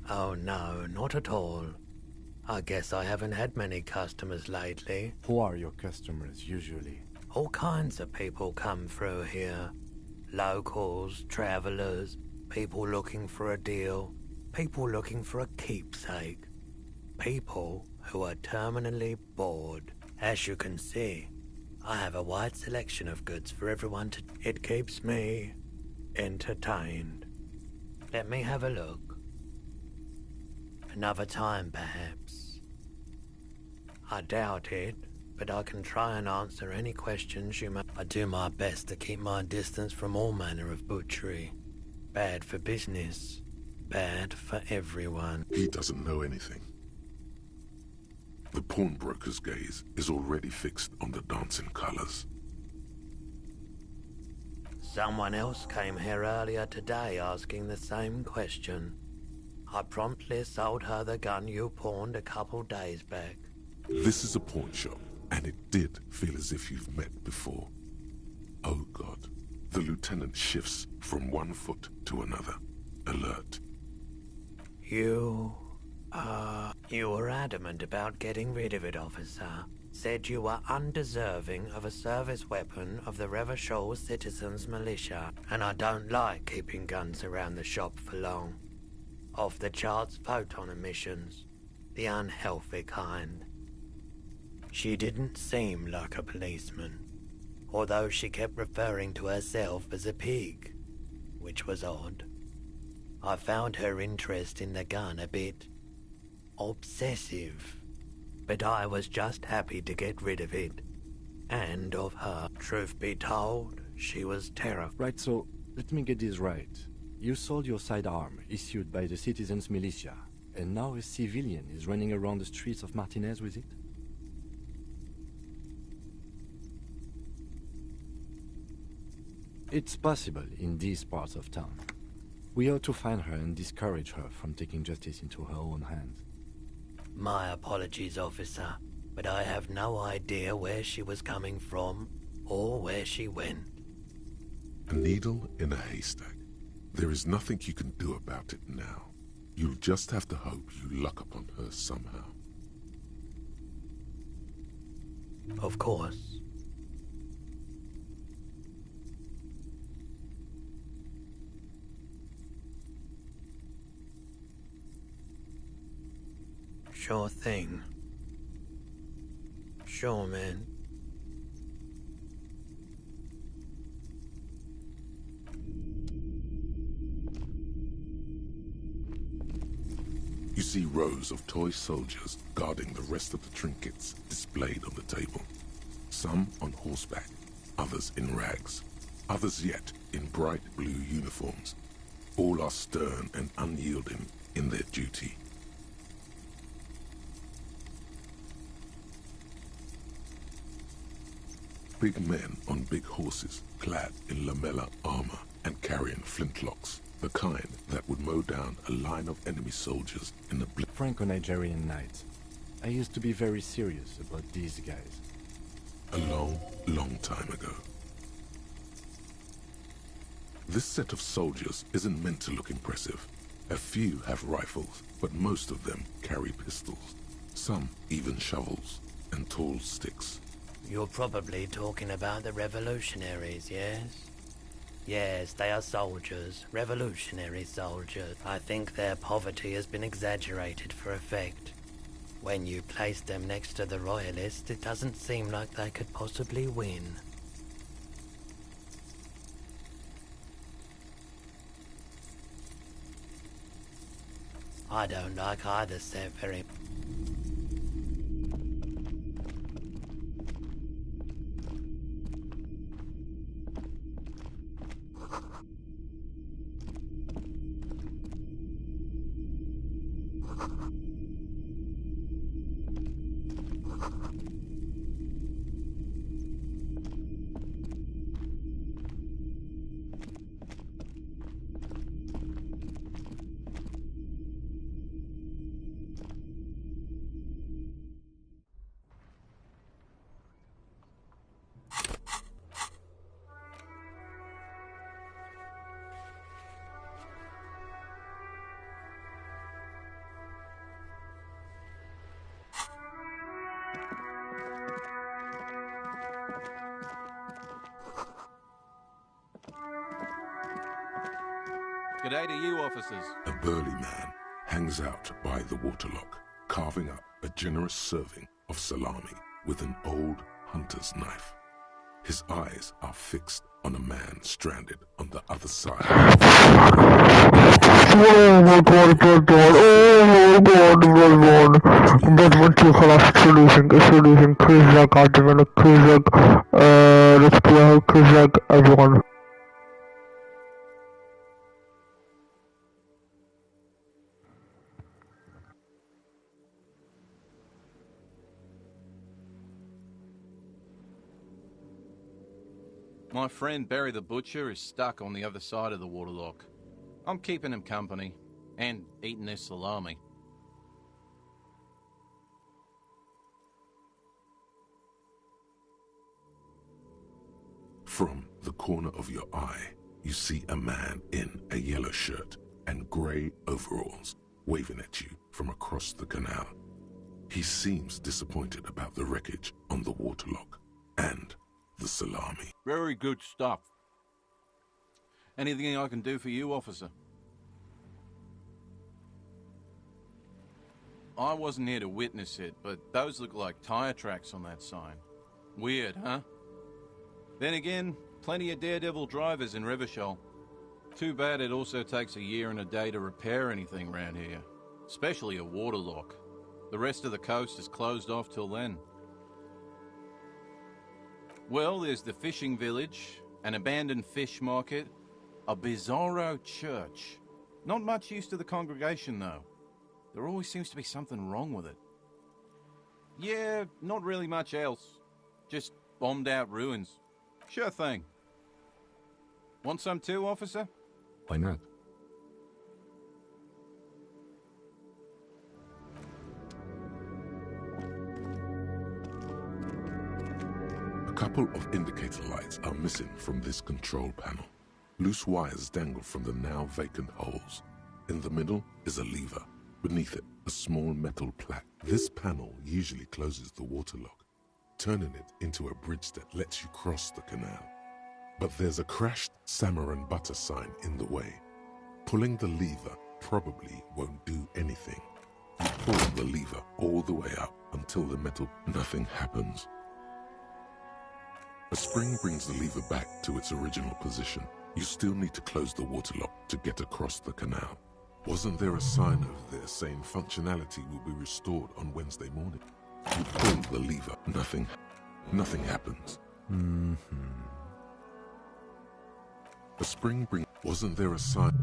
Speaker 21: Oh no, not at all. I guess I haven't had many customers lately.
Speaker 5: Who are your customers usually?
Speaker 21: All kinds of people come through here. Locals, travelers, people looking for a deal, people looking for a keepsake. People who are terminally bored. As you can see, I have a wide selection of goods for everyone to... It keeps me entertained. Let me have a look. Another time, perhaps. I doubt it, but I can try and answer any questions you may... I do my best to keep my distance from all manner of butchery. Bad for business. Bad for everyone.
Speaker 4: He doesn't know anything. The pawnbroker's gaze is already fixed on the dancing colors.
Speaker 21: Someone else came here earlier today asking the same question. I promptly sold her the gun you pawned a couple days back.
Speaker 4: This is a pawn shop, and it did feel as if you've met before. Oh God. The lieutenant shifts from one foot to another, alert.
Speaker 21: You were adamant about getting rid of it, officer. Said you were undeserving of a service weapon of the Revachol Citizens Militia, and I don't like keeping guns around the shop for long. Off-the-charts photon emissions, the unhealthy kind. She didn't seem like a policeman, although she kept referring to herself as a pig, which was odd. I found her interest in the gun a bit obsessive, but I was just happy to get rid of it, and of her. Truth be told, she was terrified.
Speaker 5: Right, so let me get this right. You sold your sidearm, issued by the Citizens Militia, and now a civilian is running around the streets of Martinez with it? It's possible in these parts of town. We ought to find her and discourage her from taking justice into her own hands.
Speaker 21: My apologies, officer, but I have no idea where she was coming from or where she went.
Speaker 4: A needle in a haystack. There is nothing you can do about it now. You'll just have to hope you luck upon her somehow.
Speaker 21: Of course. Sure thing. Sure, man.
Speaker 4: You see rows of toy soldiers guarding the rest of the trinkets displayed on the table. Some on horseback, others in rags. Others yet in bright blue uniforms. All are stern and unyielding in their duty. Big men on big horses, clad in lamella armor and carrying flintlocks, the kind that would mow down a line of enemy soldiers in the
Speaker 5: Franco-Nigerian night. I used to be very serious about these guys.
Speaker 4: A long, long time ago. This set of soldiers isn't meant to look impressive. A few have rifles, but most of them carry pistols. Some even shovels and tall sticks.
Speaker 21: You're probably talking about the revolutionaries, yes? Yes, they are soldiers, revolutionary soldiers. I think their poverty has been exaggerated for effect. When you place them next to the royalists, it doesn't seem like they could possibly win. I don't like either set very.
Speaker 3: G'day to you, officers.
Speaker 4: A burly man hangs out by the waterlock, carving up a generous serving of salami with an old hunter's knife. His eyes are fixed on a man stranded on the other side.
Speaker 1: Oh my god, that one too fast, solution, Krizak, Admin, Krizak, let's play Krizak, everyone.
Speaker 3: My friend Barry the Butcher is stuck on the other side of the waterlock. I'm keeping him company, and eating his salami.
Speaker 4: From the corner of your eye, you see a man in a yellow shirt and grey overalls waving at you from across the canal. He seems disappointed about the wreckage on the waterlock and the salami.
Speaker 3: Very good stuff. Anything I can do for you, officer? I wasn't here to witness it, but those look like tire tracks on that sign. Weird, huh? Then again, plenty of daredevil drivers in Revachol. Too bad it also takes a year and a day to repair anything around here, especially a waterlock. The rest of the coast is closed off till then. Well, there's the fishing village, an abandoned fish market, a bizarro church. Not much use to the congregation, though. There always seems to be something wrong with it. Yeah, not really much else. Just bombed out ruins. Sure thing. Want some too, officer?
Speaker 4: Why not? A couple of indicator lights are missing from this control panel. Loose wires dangle from the now vacant holes. In the middle is a lever. Beneath it, a small metal plaque. This panel usually closes the waterlock, turning it into a bridge that lets you cross the canal. But there's a crashed salmon and butter sign in the way. Pulling the lever probably won't do anything. You pull the lever all the way up until the metal, nothing happens. A spring brings the lever back to its original position. You still need to close the waterlock to get across the canal. Wasn't there a sign over there saying functionality will be restored on Wednesday morning? You pull the lever, nothing happens. The spring bring. Wasn't there a sign?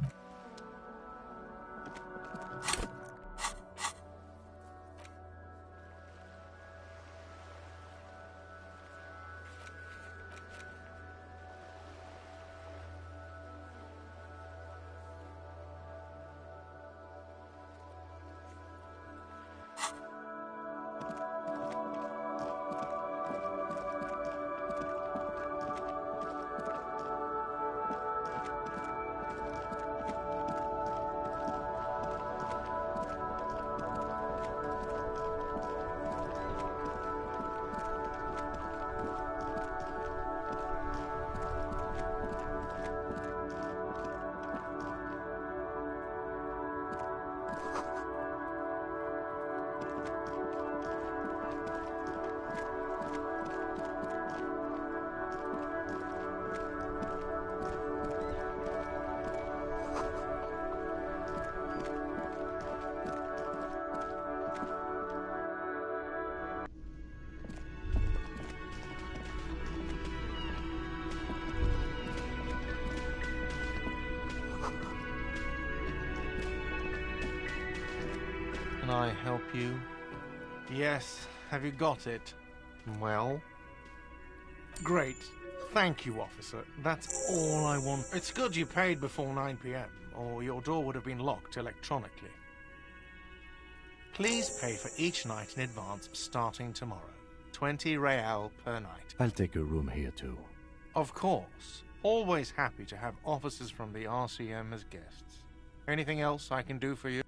Speaker 13: Can I help you? Yes. Have you got it? Well? Great. Thank you, officer. That's all I want. It's good you paid before 9 p.m., or your door would have been locked electronically. Please pay for each night in advance starting tomorrow. 20 real per night.
Speaker 5: I'll take a room here too.
Speaker 13: Of course. Always happy to have officers from the RCM as guests. Anything else I can do for you?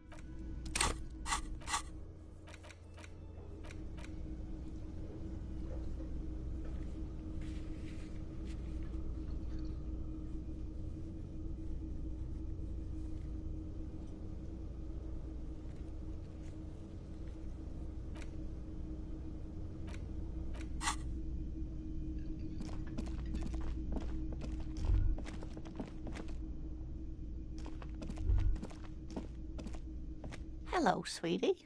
Speaker 6: Hello, sweetie.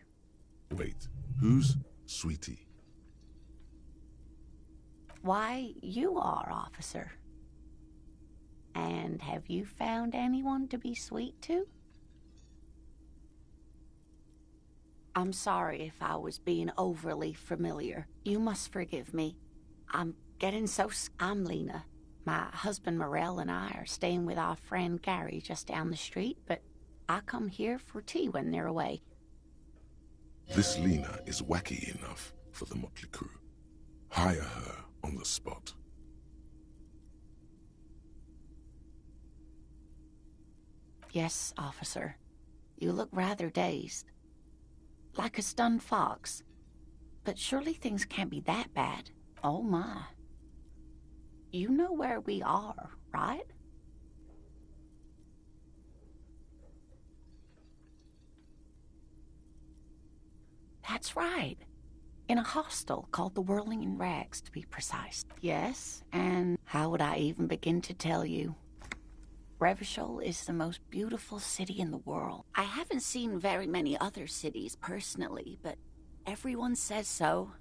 Speaker 4: Wait, who's Sweetie?
Speaker 6: Why, you are, officer. And have you found anyone to be sweet to? I'm sorry if I was being overly familiar. You must forgive me. I'm getting so... I'm Lena. My husband Morel and I are staying with our friend Gary just down the street, but I come here for tea when they're away.
Speaker 4: This Lena is wacky enough for the motley crew. Hire her on the spot.
Speaker 6: Yes, officer. You look rather dazed. Like a stunned fox. But surely things can't be that bad. Oh my. You know where we are, right? That's right. In a hostel called the Whirling in Rags, to be precise. Yes, and how would I even begin to tell you? Revachol is the most beautiful city in the world. I haven't seen very many other cities personally, but everyone says so.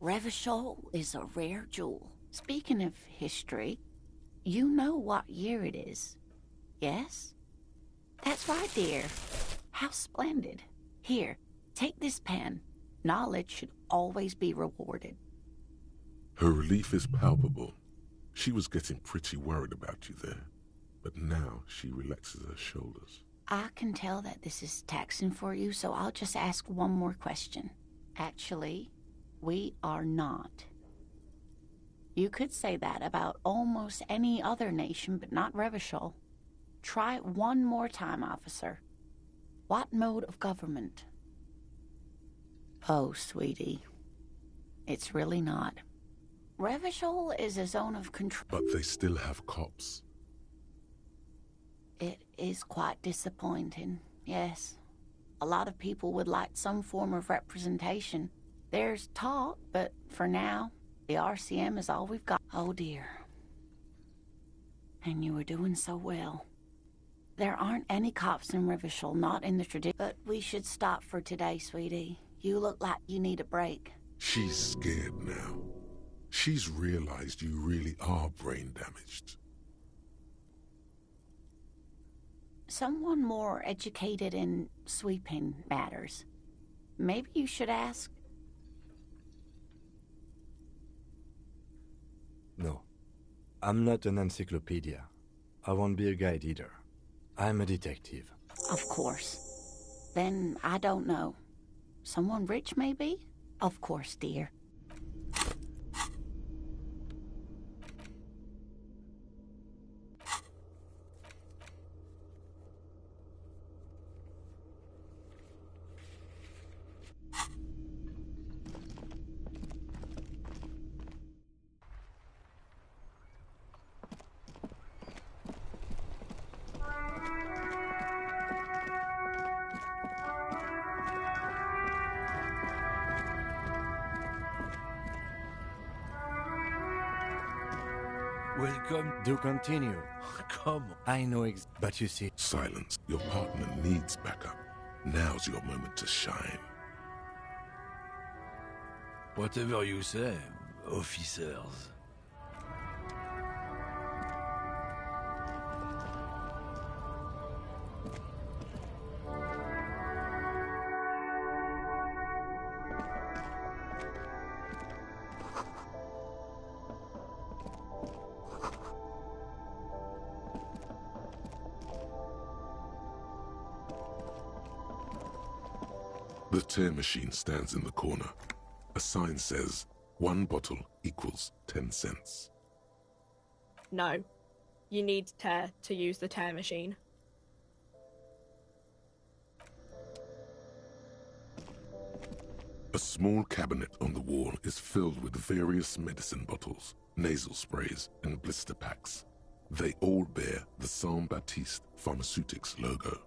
Speaker 6: Revachol is a rare jewel. Speaking of history, you know what year it is, yes? That's right, dear. How splendid. Here, take this pen. Knowledge should always be rewarded.
Speaker 4: Her relief is palpable. She was getting pretty worried about you there, but now she relaxes her shoulders.
Speaker 6: I can tell that this is taxing for you, so I'll just ask one more question. Actually, we are not. You could say that about almost any other nation, but not Revachol. Try it one more time, officer. What mode of government? Oh, sweetie. It's really not. Revachol is a zone of control.
Speaker 4: But they still have cops.
Speaker 6: It is quite disappointing, yes. A lot of people would like some form of representation. There's talk, but for now, the RCM is all we've got. Oh dear. And you were doing so well. There aren't any cops in Revachol, not in the tradition. But we should stop for today, sweetie. You look like you need a break.
Speaker 4: She's scared now. She's realized you really are brain damaged.
Speaker 6: someone more educated in sweeping matters. Maybe you should ask.
Speaker 5: No. I'm not an encyclopedia. I won't be a guide either. I'm a detective.
Speaker 6: Of course. Then I don't know. Someone rich, maybe? Of course, dear.
Speaker 5: Welcome. Do continue.
Speaker 19: Come on.
Speaker 5: I know but you see...
Speaker 4: Silence. Your partner needs backup. Now's your moment to shine.
Speaker 19: Whatever you say, officers.
Speaker 4: The tear machine stands in the corner. A sign says, 1 bottle equals 10 cents.
Speaker 10: No. You need tear to use the tear machine.
Speaker 4: A small cabinet on the wall is filled with various medicine bottles, nasal sprays, and blister packs. They all bear the Saint Baptiste Pharmaceutics logo.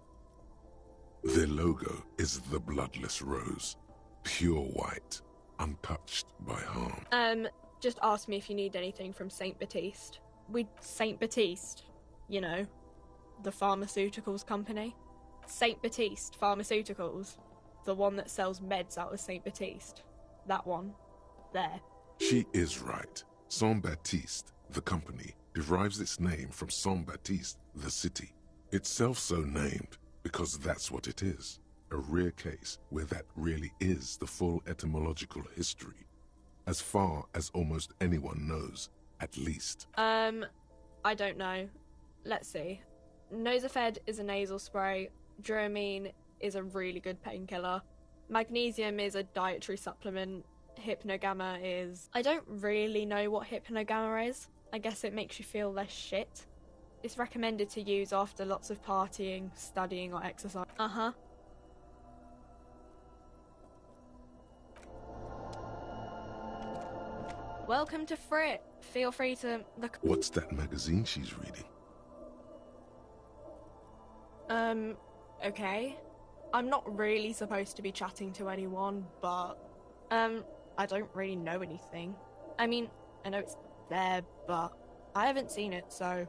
Speaker 4: Their logo is the bloodless rose, pure white, untouched by harm.
Speaker 10: Just ask me if you need anything from Saint Baptiste. Saint Baptiste, you know, the pharmaceuticals company. Saint Baptiste Pharmaceuticals, the one that sells meds out of Saint Baptiste. That one. There.
Speaker 4: She is right. Saint Baptiste, the company, derives its name from Saint Baptiste, the city. Itself so named because that's what it is. A rare case where that really is the full etymological history. As far as almost anyone knows, at least.
Speaker 10: I don't know. Let's see. Nosafed is a nasal spray. Dramamine is a really good painkiller. Magnesium is a dietary supplement. Hypnogamma is... I don't really know what hypnogamma is. I guess it makes you feel less shit. It's recommended to use after lots of partying, studying, or exercise. Uh-huh. Welcome to Frit. Feel free to look...
Speaker 4: What's that magazine she's reading?
Speaker 10: Okay. I'm not really supposed to be chatting to anyone, but, I don't really know anything. I mean, I know it's there, but I haven't seen it, so...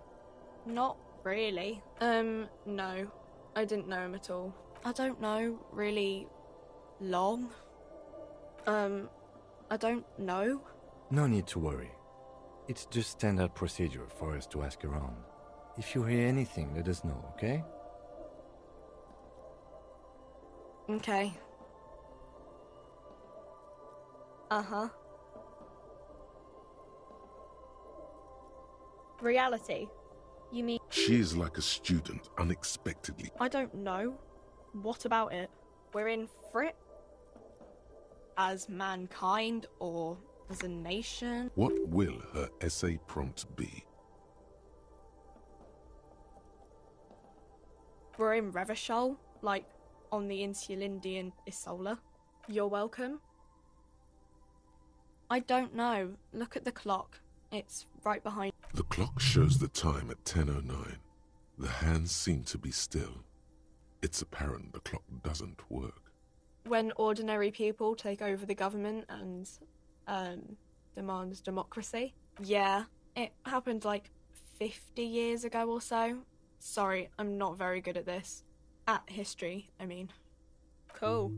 Speaker 10: Not really. No. I didn't know him at all. I don't know, really... long. I don't know.
Speaker 5: No need to worry. It's just standard procedure for us to ask around. If you hear anything, let us know, okay?
Speaker 10: Okay. Uh-huh. Reality? You mean...
Speaker 4: She is like a student, unexpectedly.
Speaker 10: I don't know. What about it? We're in Frit? As mankind, or as a nation?
Speaker 4: What will her essay prompt be?
Speaker 10: We're in Revachol, like on the Insulindian Isola. You're welcome. I don't know. Look at the clock. It's right behind...
Speaker 4: The clock shows the time at 10:09. The hands seem to be still. It's apparent the clock doesn't work.
Speaker 10: When ordinary people take over the government and, demands democracy. Yeah, it happened like 50 years ago or so. Sorry, I'm not very good at this. At history, I mean. Cool.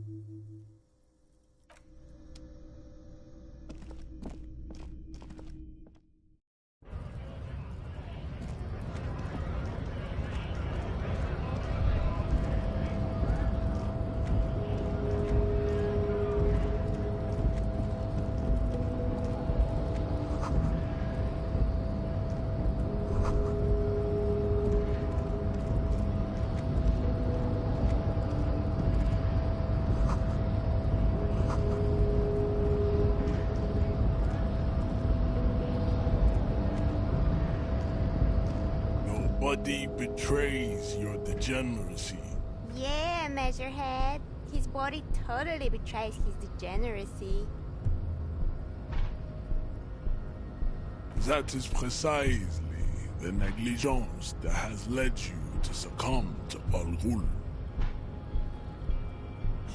Speaker 19: honesty betrays your degeneracy.
Speaker 11: Yeah, Measurehead. His body totally betrays his degeneracy.
Speaker 19: That is precisely the negligence that has led you to succumb to Al Ghul.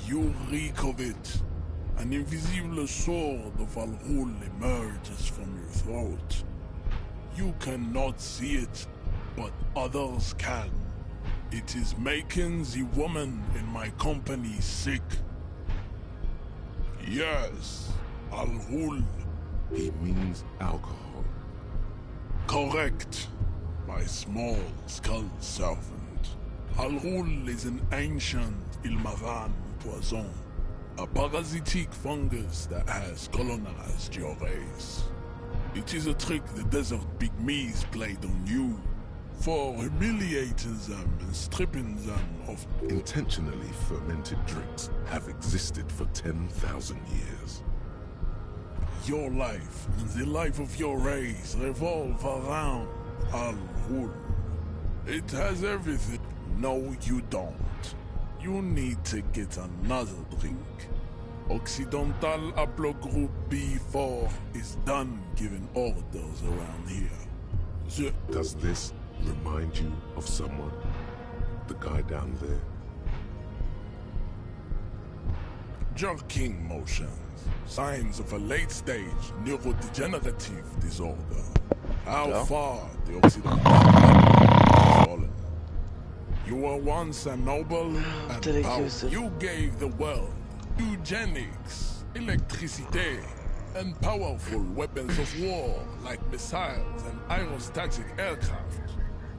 Speaker 19: You reek of it. An invisible sword of Al Ghul emerges from your throat. You cannot see it, but others can. It is making the woman in my company sick. Yes, Al Ghul.
Speaker 4: He means alcohol.
Speaker 19: Correct, my small skull servant. Al Ghul is an ancient Ilmaran poison, a parasitic fungus that has colonized your race. It is a trick the desert pygmies played on you, for humiliating them and stripping them of...
Speaker 4: Intentionally fermented drinks have existed for 10,000 years.
Speaker 19: Your life and the life of your race revolve around Al Ghul. It has everything. No, you don't. You need to get another drink. Occidental Haplogroup B4 is done giving orders around here.
Speaker 4: Does this remind you of someone? The guy down there?
Speaker 19: Jerking motions. Signs of a late-stage neurodegenerative disorder. How far the Occidental has fallen. You were once a noble and powerful. You gave the world eugenics, electricity, and powerful weapons of war like missiles and aerostatic aircraft.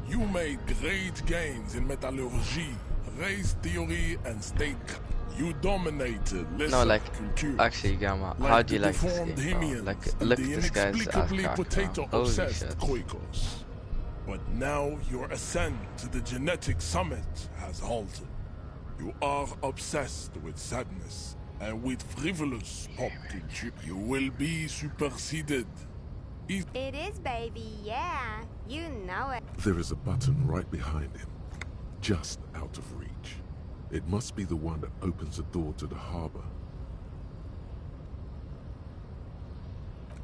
Speaker 19: You made great gains in metallurgy, race theory, and statecraft. You dominated culture.
Speaker 2: Actually, Gamma,
Speaker 19: like
Speaker 2: how do you
Speaker 19: the
Speaker 2: like this
Speaker 19: deformed
Speaker 2: game, bro?
Speaker 19: Hemians
Speaker 2: Like,
Speaker 19: and
Speaker 2: look
Speaker 19: the
Speaker 2: at this guy's ass
Speaker 19: inexplicably
Speaker 2: crack, bro. Holy
Speaker 19: potato-obsessed
Speaker 2: shit.
Speaker 19: Quakers. But now your ascent to the genetic summit has halted. You are obsessed with sadness and with frivolous pop culture. You will be superseded.
Speaker 11: It is, baby, yeah. You know it.
Speaker 4: There is a button right behind him, just out of reach. It must be the one that opens the door to the harbor.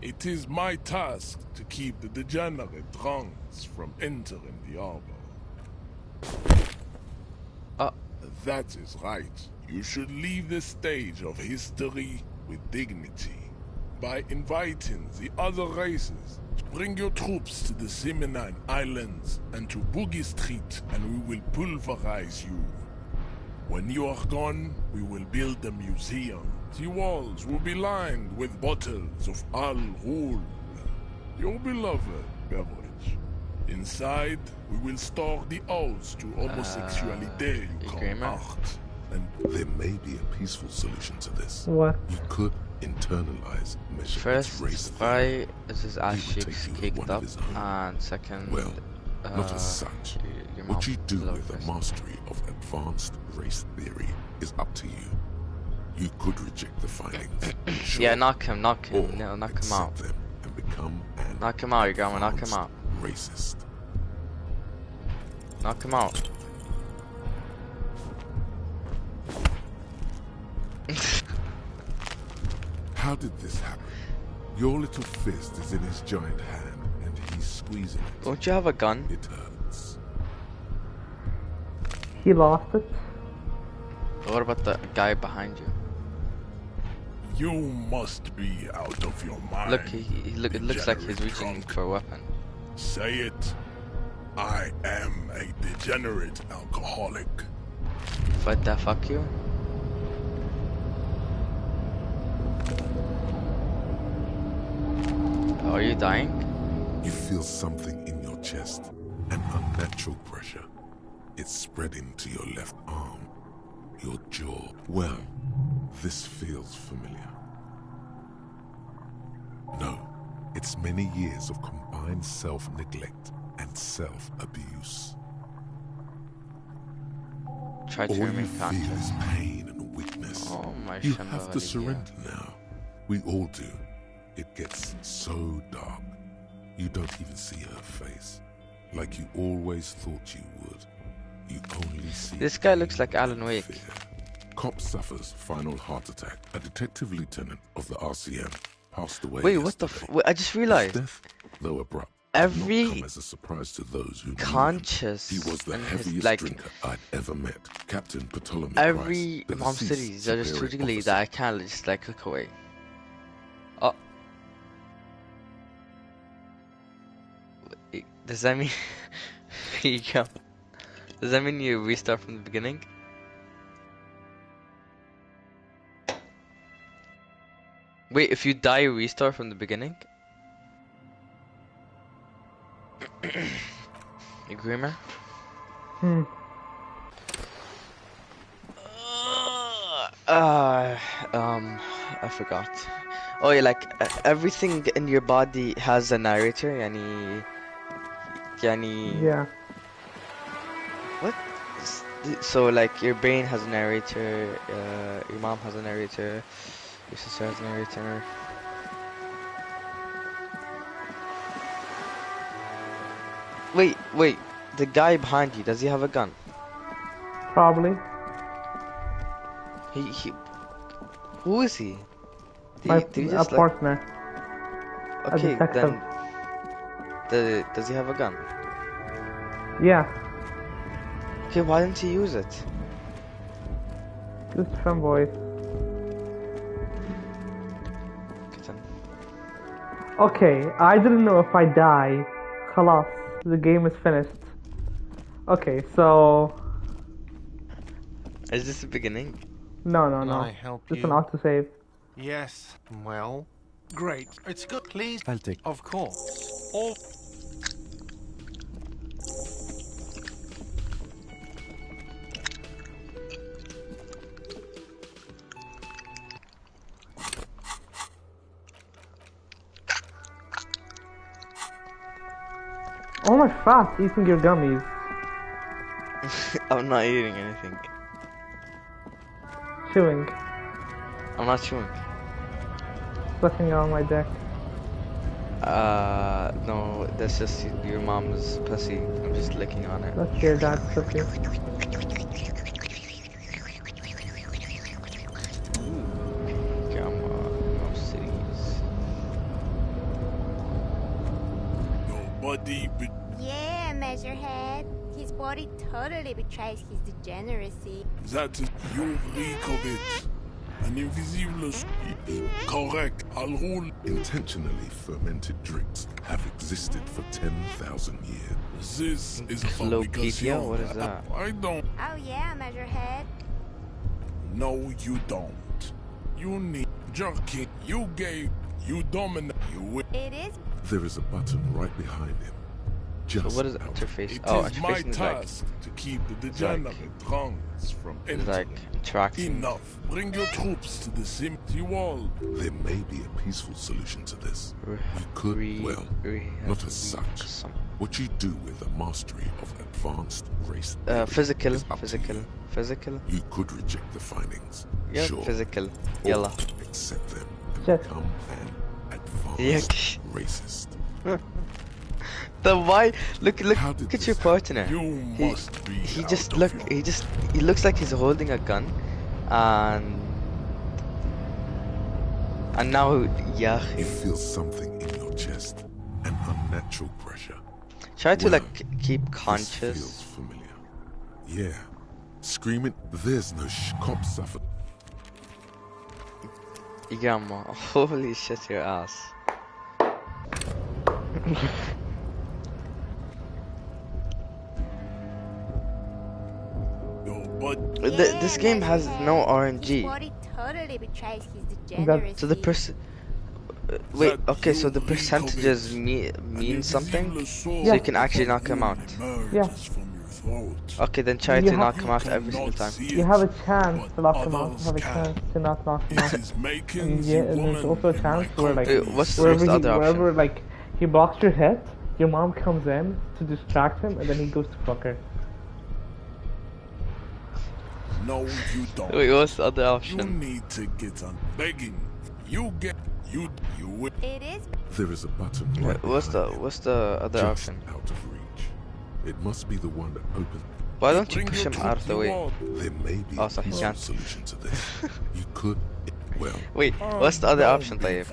Speaker 19: It is my task to keep the degenerate drunks from entering the harbor. That is right. You should leave the stage of history with dignity by inviting the other races to bring your troops to the Seminine Islands and to Boogie Street, and we will pulverize you. When you are gone, we will build a museum. The walls will be lined with bottles of Al Ghul, your beloved beverage. Inside, we will store the odes to homosexuality you call art.
Speaker 4: And there may be a peaceful solution to this.
Speaker 1: What?
Speaker 4: You could internalize Measurehead's
Speaker 2: First,
Speaker 4: race
Speaker 2: why is his ass cheeks kicked up? And second,
Speaker 4: well, not as such. What you do with the mastery of advanced race theory is up to you. You could reject the findings. Sure,
Speaker 2: yeah, knock him. Knock him out.
Speaker 4: Them and become an
Speaker 2: knock him out, you going knock him out.
Speaker 4: Racist.
Speaker 2: Knock him out.
Speaker 4: How did this happen? Your little fist is in his giant hand and he's squeezing it.
Speaker 2: Don't you have a gun?
Speaker 4: It hurts.
Speaker 1: He lost it.
Speaker 2: What about the guy behind you?
Speaker 19: You must be out of your mind.
Speaker 2: Look, it looks like he's reaching for a weapon.
Speaker 19: Say it. I am a degenerate alcoholic.
Speaker 2: But the fuck you? Are you dying?
Speaker 4: You feel something in your chest, an unnatural pressure. It's spreading to your left arm, your jaw. Well, this feels familiar. No, it's many years of combined self-neglect and self-abuse.
Speaker 2: Try to
Speaker 4: All you
Speaker 2: remain
Speaker 4: feel
Speaker 2: conscious.
Speaker 4: is pain and weakness.
Speaker 2: Oh my
Speaker 4: You have to surrender now. We all do. It gets so dark. You don't even see her face. like you always thought you would. You only see.
Speaker 2: This guy looks like Alan Wake.
Speaker 4: Cop suffers final heart attack. A detective lieutenant of the RCM passed away.
Speaker 2: Wait, what the I just realized.
Speaker 4: His death, though abrupt,
Speaker 2: every
Speaker 4: did not come as a surprise to those who
Speaker 2: conscious
Speaker 4: knew him. He was the heaviest
Speaker 2: like,
Speaker 4: drinker I'd ever met. Captain Ptolemy
Speaker 2: every
Speaker 4: Price,
Speaker 2: Mom cities are just totally that I can't just like look away. Oh. Does that mean here you go. Does that mean you restart from the beginning? Wait, if you die, you restart from the beginning? Agreement? I forgot. Oh yeah, like everything in your body has a narrator, yani...
Speaker 1: Yeah.
Speaker 2: What? So like your brain has a narrator, your mom has a narrator, your sister has a narrator. Wait, the guy behind you, does he have a gun?
Speaker 1: Probably.
Speaker 2: He who is he?
Speaker 1: My
Speaker 2: just
Speaker 1: partner.
Speaker 2: Okay, then does he have a gun?
Speaker 1: Yeah.
Speaker 2: Okay, why didn't he use it?
Speaker 1: Just fanboy. Okay, I didn't know if I die. Khalas, the game is finished. Okay, so...
Speaker 2: Is this the beginning?
Speaker 1: No.
Speaker 13: Can I help
Speaker 1: Just
Speaker 13: you?
Speaker 1: an autosave.
Speaker 13: Yes, well, great. It's good, please.
Speaker 5: I'll take.
Speaker 13: Of course. All.
Speaker 1: Oh my fast eating your gummies.
Speaker 2: I'm not eating anything.
Speaker 1: Chewing.
Speaker 2: I'm not chewing.
Speaker 1: Sucking on my dick.
Speaker 2: No, that's just your mom's pussy. I'm just licking on it.
Speaker 1: That's your dad's pussy.
Speaker 11: Yeah, Measurehead. His body totally betrays his degeneracy.
Speaker 19: That is you reek of it. An invisible correct. I'll rule.
Speaker 4: Intentionally fermented drinks have existed for 10,000 years.
Speaker 19: This is a
Speaker 2: Slopedia? What is that?
Speaker 19: I don't.
Speaker 11: Oh yeah, Measurehead.
Speaker 19: No, you don't. You need jerky. You gave. You dominate. You.
Speaker 11: It is.
Speaker 4: There is a button right behind him. Just
Speaker 2: so what is the interface?
Speaker 19: It
Speaker 2: oh,
Speaker 19: is my
Speaker 2: interface is
Speaker 19: task to keep the degenerate drunks from
Speaker 2: it's like interacting.
Speaker 19: Enough. Bring your troops to the empty wall.
Speaker 4: There may be a peaceful solution to this. We could, not as such. What you do with the mastery of advanced race
Speaker 2: physical.
Speaker 4: You could reject the findings.
Speaker 2: Yeah,
Speaker 4: sure.
Speaker 2: physical.
Speaker 4: Or
Speaker 2: Yalla.
Speaker 4: accept them and
Speaker 1: Check.
Speaker 4: become an advanced racist.
Speaker 2: The why? Look at your partner. He looks like he's holding a gun, and now yeah.
Speaker 4: You feel something in your chest, an unnatural pressure.
Speaker 2: Try to like keep conscious.
Speaker 4: This feels familiar. Yeah, scream it. There's no cop suffer.
Speaker 2: Yama, holy shit, your ass. This game has no RNG.
Speaker 11: His body totally betrays his degeneracy.
Speaker 2: So the person. Wait, okay, so the percentages mean something? So you can actually knock him out.
Speaker 1: Yeah.
Speaker 2: Okay, then try to knock him out every single time.
Speaker 1: You have a chance to knock him out. You have a chance to not knock him out. And there's also a chance where like wherever like he blocks your head, your mom comes in to distract him, and then he goes to fuck her.
Speaker 19: No, you don't.
Speaker 2: Wait, what's the other option?
Speaker 19: You need to get on begging. You get you
Speaker 11: It is.
Speaker 4: There is a button.
Speaker 2: Wait, what's the other
Speaker 4: just
Speaker 2: option?
Speaker 4: Out of reach. It must be the one that opened.
Speaker 2: Why don't you push him out of the way?
Speaker 4: There may be
Speaker 2: a
Speaker 4: solution to this. You could, well.
Speaker 2: Wait, what's the other option, Tayyip?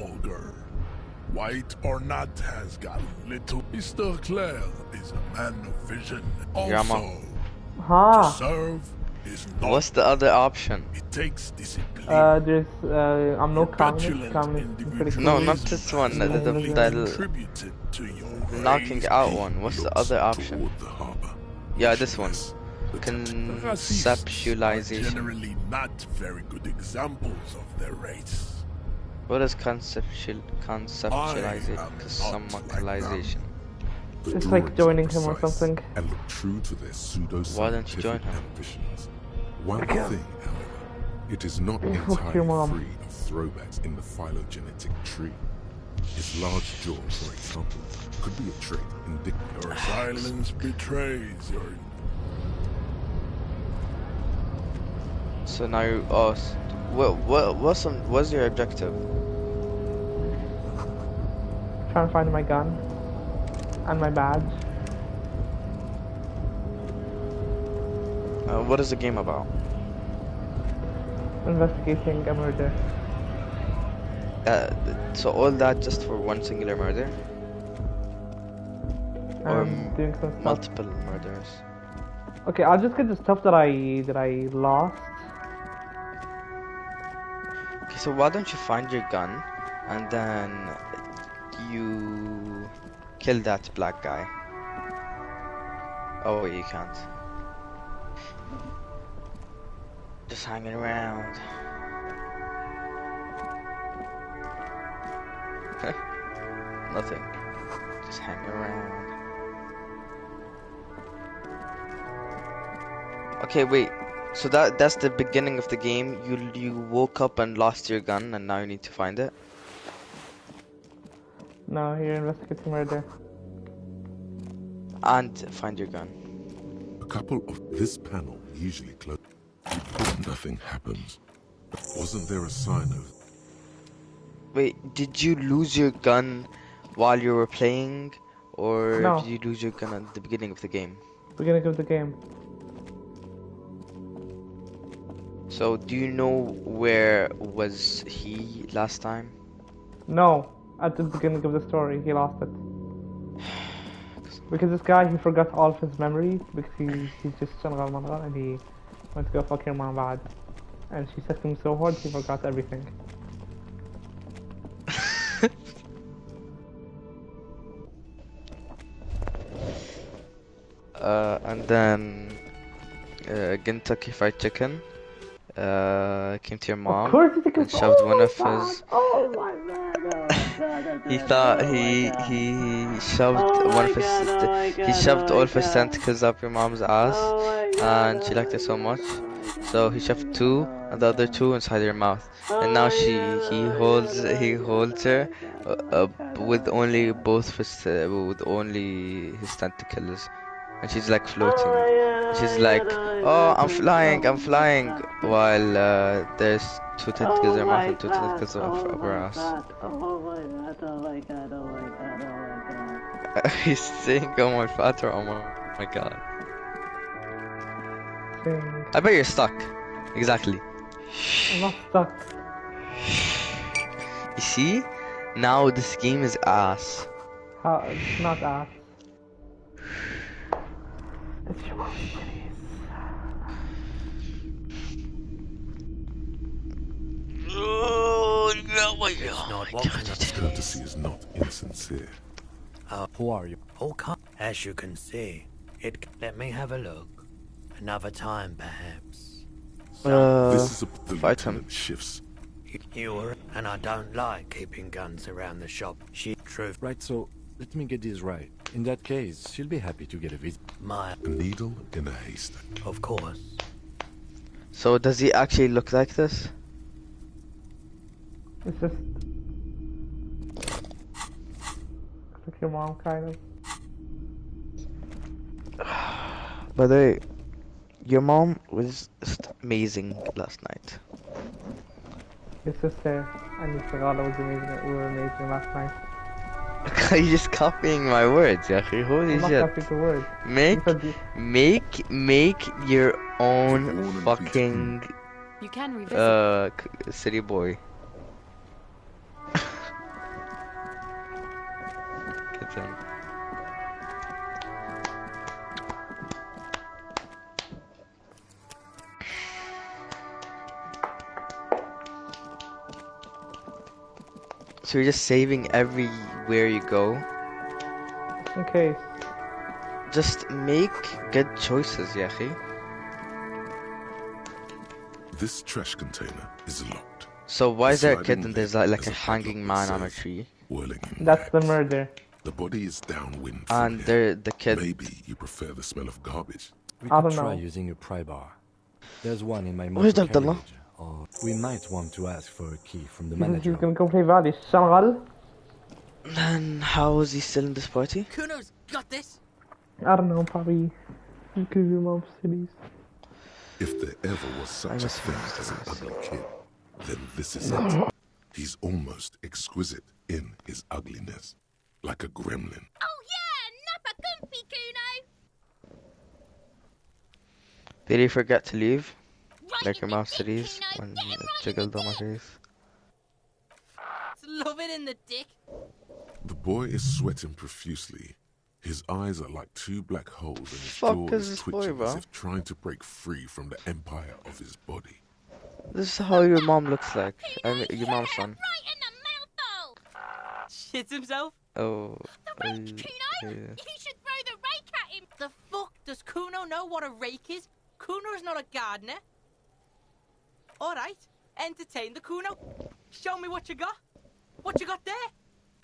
Speaker 19: White or not has got little. Mr. Claire is a man of vision. Also, to serve is not.
Speaker 2: What's the other option?
Speaker 19: It takes discipline.
Speaker 1: There's I'm no communist.
Speaker 2: No, not this one. The knocking out one. What's the other option? Yeah, this one. Conceptualization.
Speaker 19: Generally not very good examples of their race.
Speaker 2: What is conceptualization? Conceptualization.
Speaker 1: It's like joining him or something.
Speaker 4: And look true to their
Speaker 2: Why don't you join him?
Speaker 4: ambitions. One thing, however, it is not entirely free of throwbacks in the phylogenetic tree. His large jaw, for example, could be a trait indicative.
Speaker 19: Your silence betrays your.
Speaker 2: So now you ask, what's your objective?
Speaker 1: Trying to find my gun and my badge.
Speaker 2: What is the game about?
Speaker 1: Investigating a murder.
Speaker 2: So all that just for one singular murder? Or
Speaker 1: doing some stuff.
Speaker 2: multiple murders?
Speaker 1: Okay, I'll just get the stuff that I lost.
Speaker 2: Okay, so why don't you find your gun and then you kill that black guy? Oh wait, you can't. Just hanging around. Nothing. Just hanging around. Okay, wait. So that's the beginning of the game. You woke up and lost your gun, and now you need to find it.
Speaker 1: No, you're investigating murder.
Speaker 2: And find your gun.
Speaker 4: A couple of this panel usually close. Nothing happens. Wasn't there a sign of?
Speaker 2: Wait, did you lose your gun while you were playing, or
Speaker 1: No.
Speaker 2: did you lose your gun at the beginning of the game?
Speaker 1: Beginning of the game.
Speaker 2: So, do you know where was he last time?
Speaker 1: No, at the beginning of the story, he lost it. Because this guy, he forgot all of his memories because he's just and he went to go fuck your mom bad. And she set him so hard, he forgot everything.
Speaker 2: And then Kentucky Fried Chicken came to your mom and shoved one of his.
Speaker 1: Oh my god!
Speaker 2: He thought he shoved one of his. He shoved all of his tentacles up your mom's ass, and she liked it so much. So he shoved two, and the other two inside her mouth. And now he holds her with only his tentacles. And she's like floating. She's like, oh, I'm flying, while there's two tentacles in her mouth and two tentacles up her ass.
Speaker 9: Oh my god.
Speaker 2: He's saying, oh my fat or oh my god. I bet you're stuck. Exactly.
Speaker 1: I'm not stuck.
Speaker 2: You see? Now this game is ass.
Speaker 1: How? It's not ass. It's your mom's titties.
Speaker 2: Oh no, my
Speaker 4: God. Courtesy is not insincere.
Speaker 21: Who are you? Oh, as you can see, let me have a look. Another time, perhaps.
Speaker 4: This is the lieutenant shifts.
Speaker 21: And I don't like keeping guns around the shop. Truth.
Speaker 5: Right, so let me get this right. In that case, she'll be happy to get a visit.
Speaker 4: A needle in a haystack.
Speaker 21: Of course.
Speaker 2: So does he actually look like this?
Speaker 1: It's just like your mom, kind of.
Speaker 2: By the way, your mom was just amazing last night.
Speaker 1: Your sister and your Sagala was amazing. We were amazing last night.
Speaker 2: You're just copying my words, Yahi. Holy
Speaker 1: I'm not
Speaker 2: shit.
Speaker 1: copying the word.
Speaker 2: Make your own fucking
Speaker 12: You can revisit.
Speaker 2: city boy. Get in. So you're just saving everywhere you go?
Speaker 1: Okay.
Speaker 2: Just make good choices, Yahi.
Speaker 4: This trash container is locked.
Speaker 2: So why is there a kid and there's like a hanging man on a tree?
Speaker 1: That's the murder.
Speaker 4: The body is downwind
Speaker 2: And
Speaker 4: from here.
Speaker 2: the kid.
Speaker 4: Maybe you prefer the smell of garbage.
Speaker 5: We
Speaker 1: I
Speaker 5: could
Speaker 1: don't
Speaker 5: try
Speaker 1: know.
Speaker 5: using a pry bar. There's one in my
Speaker 2: Where's
Speaker 5: motor
Speaker 2: Abdullah?
Speaker 5: carriage. Or we might want to ask for a key from the
Speaker 1: He's
Speaker 5: manager.
Speaker 1: gonna go play Valley. Shanghal?
Speaker 2: Then how is he still in this party?
Speaker 12: Kuno's got this.
Speaker 1: I don't know, probably because your mom's cities.
Speaker 4: If there ever was such a thing as an ugly kid, then this is it. He's almost exquisite in his ugliness, like a gremlin.
Speaker 11: Oh yeah, Nappa Gumpy Kuno!
Speaker 2: Did he forget to leave?
Speaker 11: Right
Speaker 2: Like
Speaker 11: in
Speaker 2: your
Speaker 11: the
Speaker 2: mom
Speaker 11: dick,
Speaker 2: cities
Speaker 11: Kuno.
Speaker 2: when
Speaker 11: Get him
Speaker 2: it
Speaker 11: right
Speaker 2: jiggled on my face?
Speaker 12: Love it in the dick.
Speaker 4: The boy is sweating profusely. His eyes are like two black holes and his
Speaker 2: Fuck
Speaker 4: jaw
Speaker 2: is
Speaker 4: is
Speaker 2: this
Speaker 4: twitching
Speaker 2: boy,
Speaker 4: as
Speaker 2: bro?
Speaker 4: if trying to break free from the empire of his body.
Speaker 2: This is how your mom looks like. I mean, your mom's son.
Speaker 11: Right in the mouthful!
Speaker 12: Shits himself.
Speaker 2: Oh.
Speaker 11: The rake, Kuno! You should throw the rake at him!
Speaker 12: The fuck? Does Kuno know what a rake is? Kuno is not a gardener. Alright, entertain the Kuno. Show me what you got. What you got there?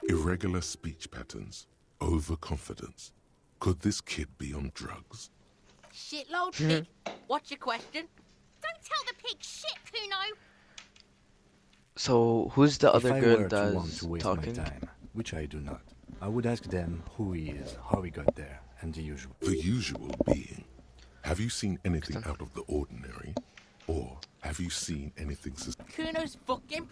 Speaker 4: Irregular speech patterns, overconfidence. Could this kid be on drugs?
Speaker 12: Shitload pig. What's your question?
Speaker 11: Don't tell the pig shit, Kuno!
Speaker 2: So who's the other
Speaker 5: If I
Speaker 2: girl
Speaker 5: were to want
Speaker 2: that's
Speaker 5: to waste
Speaker 2: talking?
Speaker 5: my time, which I do not, I would ask them who he is, how he got there, and the usual.
Speaker 4: The usual being. Have you seen anything out of the ordinary? Or have you seen anything
Speaker 12: Kuno's fucking.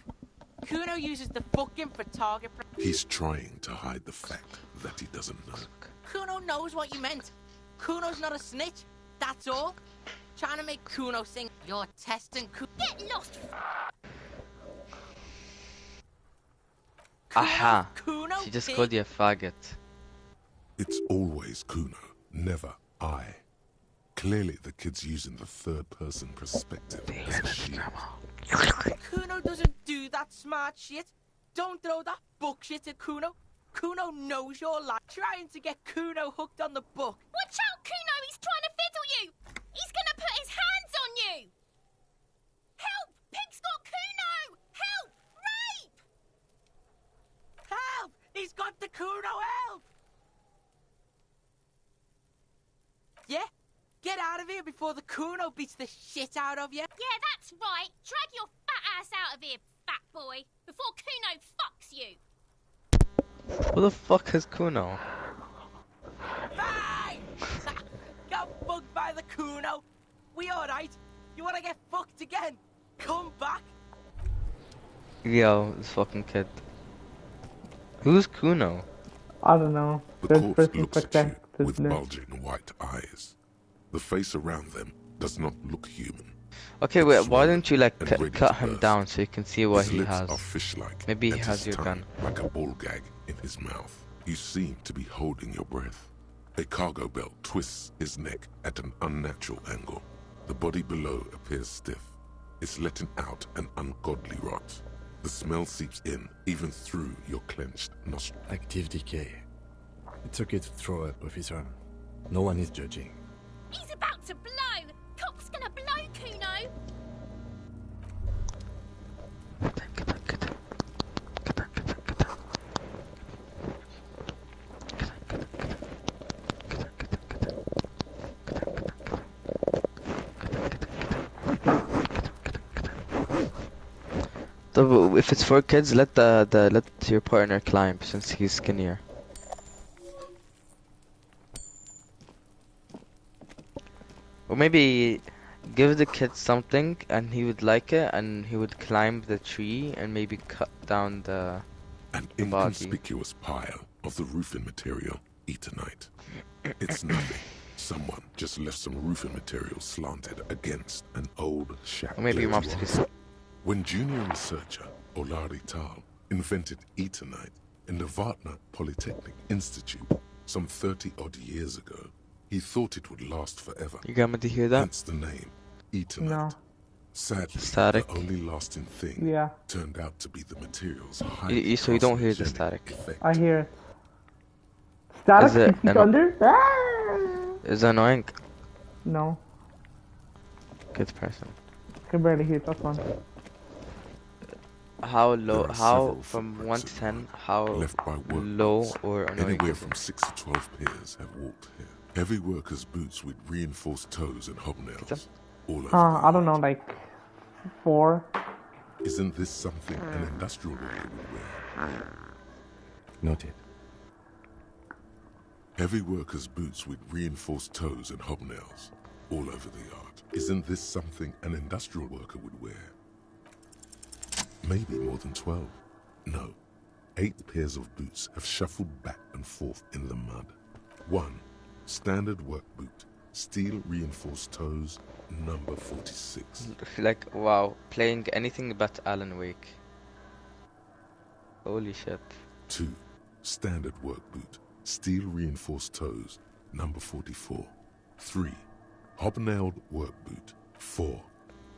Speaker 12: Kuno uses the fucking for target.
Speaker 4: He's trying to hide the fact that he doesn't know.
Speaker 12: Kuno knows what you meant. Kuno's not a snitch. That's all. Trying to make Kuno sing. You're testing Kuno.
Speaker 11: Get lost!
Speaker 2: Aha!
Speaker 12: Kuno,
Speaker 2: She just
Speaker 12: pig.
Speaker 2: called you a faggot.
Speaker 4: It's always Kuno, never I. Clearly the kid's using the third-person perspective as a shield.
Speaker 12: Kuno doesn't do that smart shit. Don't throw that bullshit at Kuno. Kuno knows your life. Trying to get Kuno hooked on the book.
Speaker 11: Watch out, Kuno! He's trying to fiddle you! He's gonna put his hands on you! Help! Pig's got Kuno! Help! Rape!
Speaker 12: Help! He's got the Kuno, help! Yeah? Get out of here before the Kuno beats the shit out of you.
Speaker 11: Yeah, that's right. Drag your fat ass out of here, fat boy, before Kuno fucks you.
Speaker 2: Who the fuck is Kuno?
Speaker 12: Fine! Got fucked by the Kuno. We alright? You wanna get fucked again? Come back.
Speaker 2: Yo, this fucking kid. Who's Kuno?
Speaker 1: I don't know.
Speaker 4: The
Speaker 1: There's
Speaker 4: corpse
Speaker 1: person
Speaker 4: looks at
Speaker 1: protect
Speaker 4: you
Speaker 1: his
Speaker 4: with
Speaker 1: neck.
Speaker 4: bulging white eyes. The face around them does not look human.
Speaker 2: Okay, wait, why don't you like
Speaker 4: and ready
Speaker 2: cut
Speaker 4: to
Speaker 2: him
Speaker 4: burst.
Speaker 2: down so you can see what
Speaker 4: His
Speaker 2: he
Speaker 4: lips
Speaker 2: has?
Speaker 4: are fish-like,
Speaker 2: Maybe he
Speaker 4: and
Speaker 2: has
Speaker 4: his
Speaker 2: your
Speaker 4: tongue
Speaker 2: gun.
Speaker 4: like a ball gag in his mouth. You seem to be holding your breath. A cargo belt twists his neck at an unnatural angle. The body below appears stiff. It's letting out an ungodly rot. The smell seeps in, even through your clenched nostrils.
Speaker 5: Active decay. It's okay to throw up, officer. No one is judging.
Speaker 11: He's about to blow! Cop's gonna blow, Kuno!
Speaker 2: So if it's for kids, let let your partner climb since he's skinnier. Or maybe give the kid something and he would like it and he would climb the tree and maybe cut down the
Speaker 4: An
Speaker 2: body.
Speaker 4: inconspicuous pile of the roofing material, Eternite. It's nothing. Someone just left some roofing material slanted against an old shack.
Speaker 2: Maybe your mom's
Speaker 4: When junior researcher Olari Tal invented Eternite in the Vartna Polytechnic Institute some 30-odd years ago, he thought it would last forever.
Speaker 2: You got me to hear that?
Speaker 4: Hence the name, Eternite.
Speaker 1: No.
Speaker 4: Sadly,
Speaker 2: Static.
Speaker 4: the only lasting thing turned out to be the material's high.
Speaker 2: So you don't hear the static?
Speaker 1: I hear it. Static?
Speaker 2: Is it
Speaker 1: 6 feet under?
Speaker 2: Is it annoying?
Speaker 1: No.
Speaker 2: Good person.
Speaker 1: I can barely hear it, that's one.
Speaker 2: How low, how from 1 to 10, how low or annoying?
Speaker 4: Anywhere from 6 to 12 pairs have walked here. Heavy workers' boots with reinforced toes and hobnails. All over
Speaker 1: I don't know, like 4.
Speaker 4: Isn't this something an industrial worker would wear?
Speaker 5: Noted.
Speaker 4: Heavy workers' boots with reinforced toes and hobnails. All over the yard. Isn't this something an industrial worker would wear? Maybe more than 12. No. 8 pairs of boots have shuffled back and forth in the mud. 1. Standard work boot. Steel reinforced toes. Number 46.
Speaker 2: Like, wow. Playing anything but Alan Wake. Holy shit.
Speaker 4: 2. Standard work boot. Steel reinforced toes. Number 44. 3. Hobnailed work boot. 4.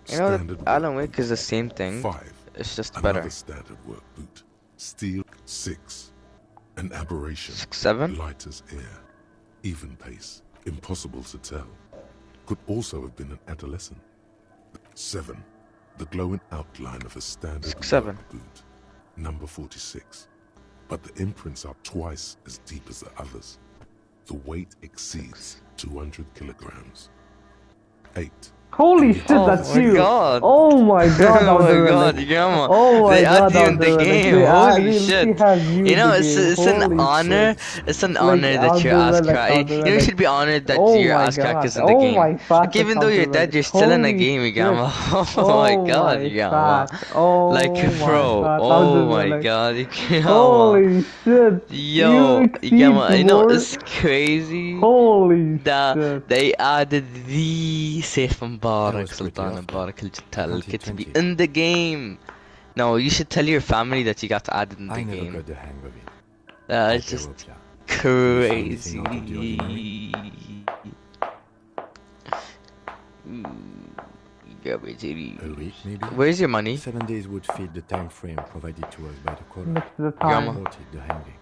Speaker 2: You know that Alan Wake is the same thing.
Speaker 4: 5.
Speaker 2: It's just
Speaker 4: Another
Speaker 2: better.
Speaker 4: standard work boot. Steel. 6. An aberration.
Speaker 2: 6, 7.
Speaker 4: Light as air. Even pace. Impossible to tell. Could also have been an adolescent. 7. The glowing outline of a standard
Speaker 2: 6, 7.
Speaker 4: work boot. Number 46. But the imprints are twice as deep as the others. The weight exceeds 200 kilograms. 8.
Speaker 1: Holy shit, that's you!
Speaker 2: God.
Speaker 1: Oh my god!
Speaker 2: Oh my god, Yama.
Speaker 1: Oh my
Speaker 2: they
Speaker 1: god!
Speaker 2: add you in the game. Holy shit! You know, it's an honor. It's an honor that you're ass crack. You should be honored that your ass crack is in the game. Like, even though you're dead, you're still in the game, Yama. Oh my god, Yama. Like, bro. Oh my god, Yama.
Speaker 1: Holy shit!
Speaker 2: Yo, Yama. You know, it's crazy.
Speaker 1: Holy
Speaker 2: that they added the safe Mubarak Sultan Mubarak al Kitbi in the game. No, you should tell your family that you got added in the game.
Speaker 5: I never got the hang of it.
Speaker 2: It's just crazy.
Speaker 5: A week, maybe?
Speaker 2: Where's your money?
Speaker 5: 7 days would fit the time frame provided to us by the quota.
Speaker 1: Next to the time.
Speaker 5: The hanging.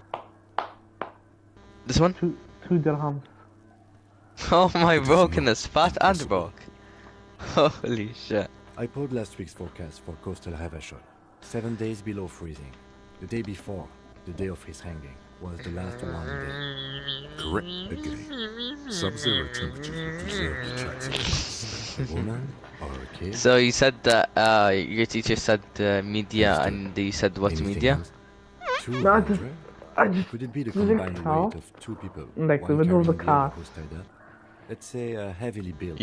Speaker 2: This one?
Speaker 1: 2 dirhams.
Speaker 2: Oh my brokenness, fat and broke. Holy shit.
Speaker 5: I pulled last week's forecast for coastal Havashol. 7 days below freezing. The day before, the day of his hanging, was the last one day.
Speaker 4: Correct again. Sub-zero temperatures will preserve the tracks of
Speaker 5: a woman or a kid?
Speaker 2: So you said that your teacher said media, and you said what media?
Speaker 5: Could it be the combined weight of 2 people?
Speaker 1: Like the middle of the car.
Speaker 5: Let's say a heavily built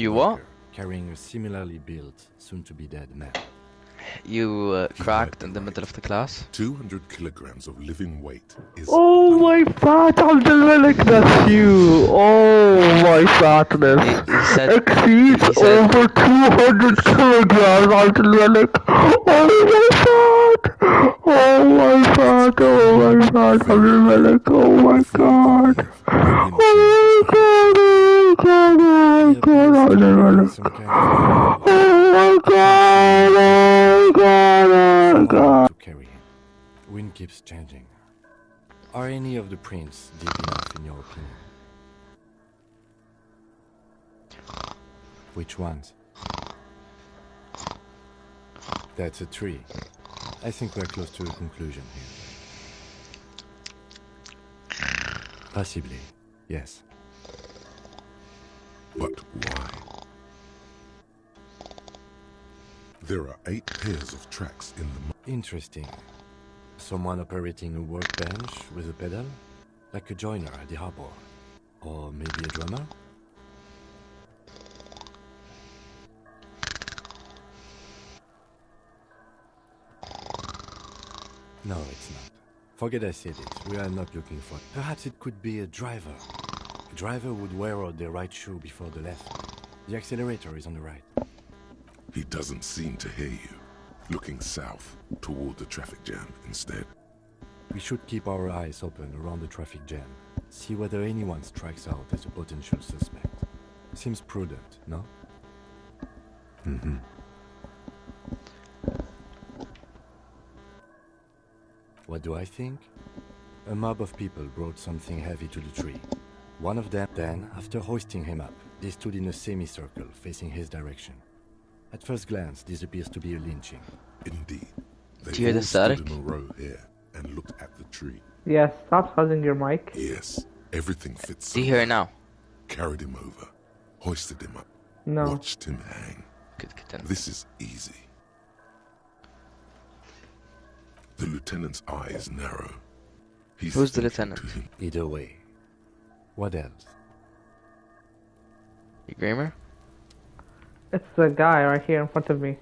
Speaker 5: carrying a similarly built, soon-to-be-dead man.
Speaker 2: You cracked in the middle of the class?
Speaker 4: 200 kilograms of living weight is...
Speaker 1: Oh my fat, Abdulmalik, that's you! Oh my fatness! Exceeds over 200 kilograms, Abdulmalik! Oh my fat! Oh my fat, oh my fat, Abdulmalik, oh my god! Oh my god, oh my god, oh my god, Abdulmalik! Oh my god, oh my god!
Speaker 5: To carry him. Wind keeps changing. Are any of the prints deep enough in your opinion? Which ones? That's a 3. I think we're close to a conclusion here. Possibly, yes.
Speaker 4: But why? There are 8 pairs of tracks in the...
Speaker 5: Interesting. Someone operating a workbench with a pedal? Like a joiner at the harbor? Or maybe a drummer? No, it's not. Forget I said it. We are not looking for... Perhaps it could be a driver. A driver would wear out the right shoe before the left. The accelerator is on the right.
Speaker 4: He doesn't seem to hear you. Looking south, toward the traffic jam instead.
Speaker 5: We should keep our eyes open around the traffic jam. See whether anyone strikes out as a potential suspect. Seems prudent, no? Mm-hmm. What do I think? A mob of people brought something heavy to the tree. One of them, then, after hoisting him up, they stood in a semicircle facing his direction. At first glance, this appears to be a lynching.
Speaker 4: Indeed.
Speaker 2: Do you hear the static?
Speaker 4: Stood in a row here and looked at the tree.
Speaker 1: Yes, stop fuzzing your mic.
Speaker 4: Yes, everything fits.
Speaker 2: Do you hear it now?
Speaker 4: Carried him over, hoisted him up,
Speaker 1: no.
Speaker 4: Watched him hang. This is easy. The lieutenant's eye is narrow.
Speaker 2: Who's the lieutenant?
Speaker 5: Either way. What else?
Speaker 2: You gamer?
Speaker 1: It's the guy right here in front of me.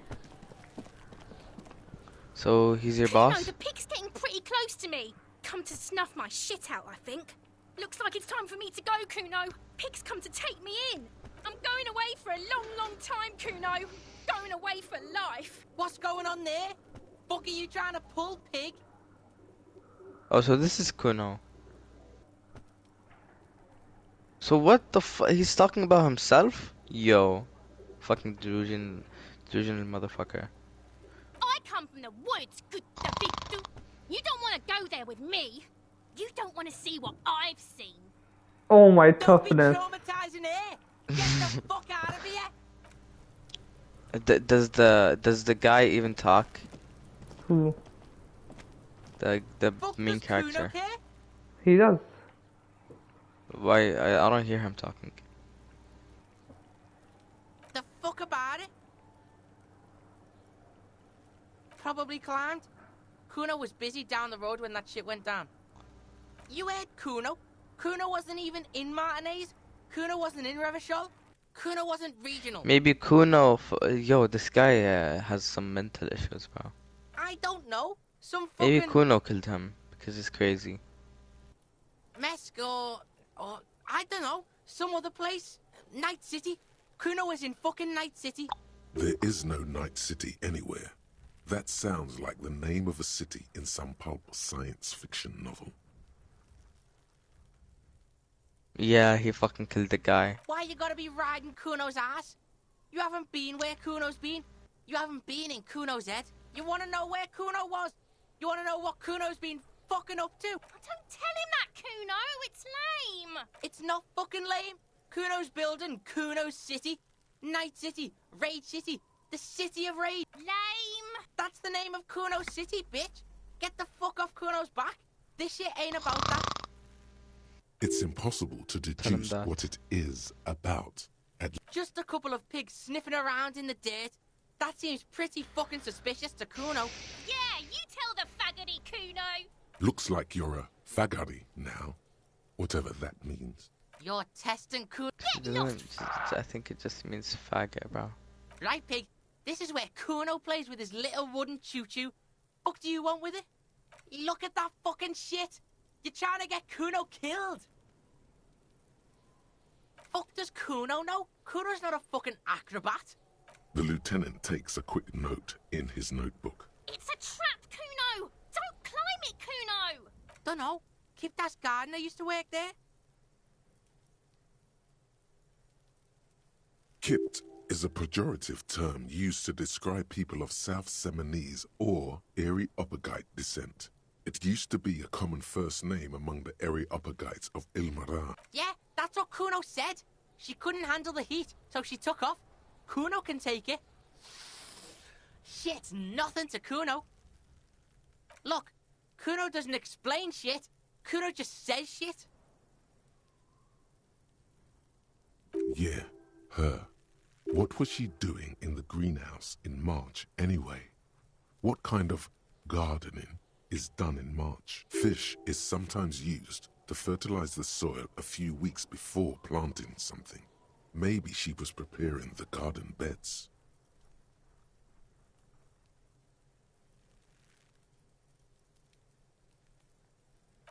Speaker 2: So he's your boss?
Speaker 11: No, the pig's getting pretty close to me. Come to snuff my shit out, I think. Looks like it's time for me to go, Kuno. Pig's come to take me in. I'm going away for a long, long time, Kuno. Going away for life.
Speaker 12: What's going on there? Fuck are you trying to pull, pig?
Speaker 2: Oh, so this is Kuno. So what the fuck? He's talking about himself? Yo. Fucking delusional motherfucker.
Speaker 11: I come from the woods, good the big do. You don't want to go there with me. You don't want to see what I've seen.
Speaker 1: Oh my toughness.
Speaker 12: Traumatizing air. Get the fuck out of here.
Speaker 2: Does the guy even talk?
Speaker 1: Who?
Speaker 2: The main character.
Speaker 1: He does.
Speaker 2: Why? I don't hear him talking.
Speaker 12: The fuck about it? Probably climbed. Kuno was busy down the road when that shit went down. You heard Kuno? Kuno wasn't even in Martinez. Kuno wasn't in Revachol. Kuno wasn't regional.
Speaker 2: Maybe Kuno. Yo, this guy has some mental issues, bro.
Speaker 12: I don't know. Some fucking...
Speaker 2: Maybe Kuno killed him because he's crazy.
Speaker 12: Mesk or I don't know. Some other place. Night City. Kuno was in fucking Night City.
Speaker 4: There is no Night City anywhere. That sounds like the name of a city in some pulp science fiction novel.
Speaker 2: Yeah, he fucking killed the guy.
Speaker 12: Why you gotta be riding Kuno's ass? You haven't been where Kuno's been. You haven't been in Kuno's head. You wanna know where Kuno was? You wanna know what Kuno's been fucking up to?
Speaker 11: Don't tell him that, Kuno. It's lame.
Speaker 12: It's not fucking lame. Kuno's building Kuno's City. Night City. Raid City. The City of Raid.
Speaker 11: Lame.
Speaker 12: That's the name of Kuno's City, bitch. Get the fuck off Kuno's back. This shit ain't about that.
Speaker 4: It's impossible to deduce what it is about.
Speaker 12: Just a couple of pigs sniffing around in the dirt. That seems pretty fucking suspicious to Kuno.
Speaker 11: Yeah, you tell the faggoty, Kuno.
Speaker 4: Looks like you're a faggoty now. Whatever that means.
Speaker 12: You're testing Kuno.
Speaker 2: I think it just means faggot, bro.
Speaker 12: Right, pig. This is where Kuno plays with his little wooden choo-choo. Fuck do you want with it? Look at that fucking shit. You're trying to get Kuno killed. Fuck does Kuno know? Kuno's not a fucking acrobat.
Speaker 4: The lieutenant takes a quick note in his notebook.
Speaker 11: It's a trap, Kuno. Don't climb it, Kuno.
Speaker 12: Dunno. Kiptas gardener used to work there.
Speaker 4: Kipt is a pejorative term used to describe people of South Seminese or Erie-Uppergite descent. It used to be a common first name among the Erie-Uppergites of Ilmaran.
Speaker 12: Yeah, that's what Kuno said. She couldn't handle the heat, so she took off. Kuno can take it. Shit's nothing to Kuno. Look, Kuno doesn't explain shit. Kuno just says shit.
Speaker 4: Yeah, her. What was she doing in the greenhouse in March anyway? What kind of gardening is done in March? Fish is sometimes used to fertilize the soil a few weeks before planting something. Maybe she was preparing the garden beds.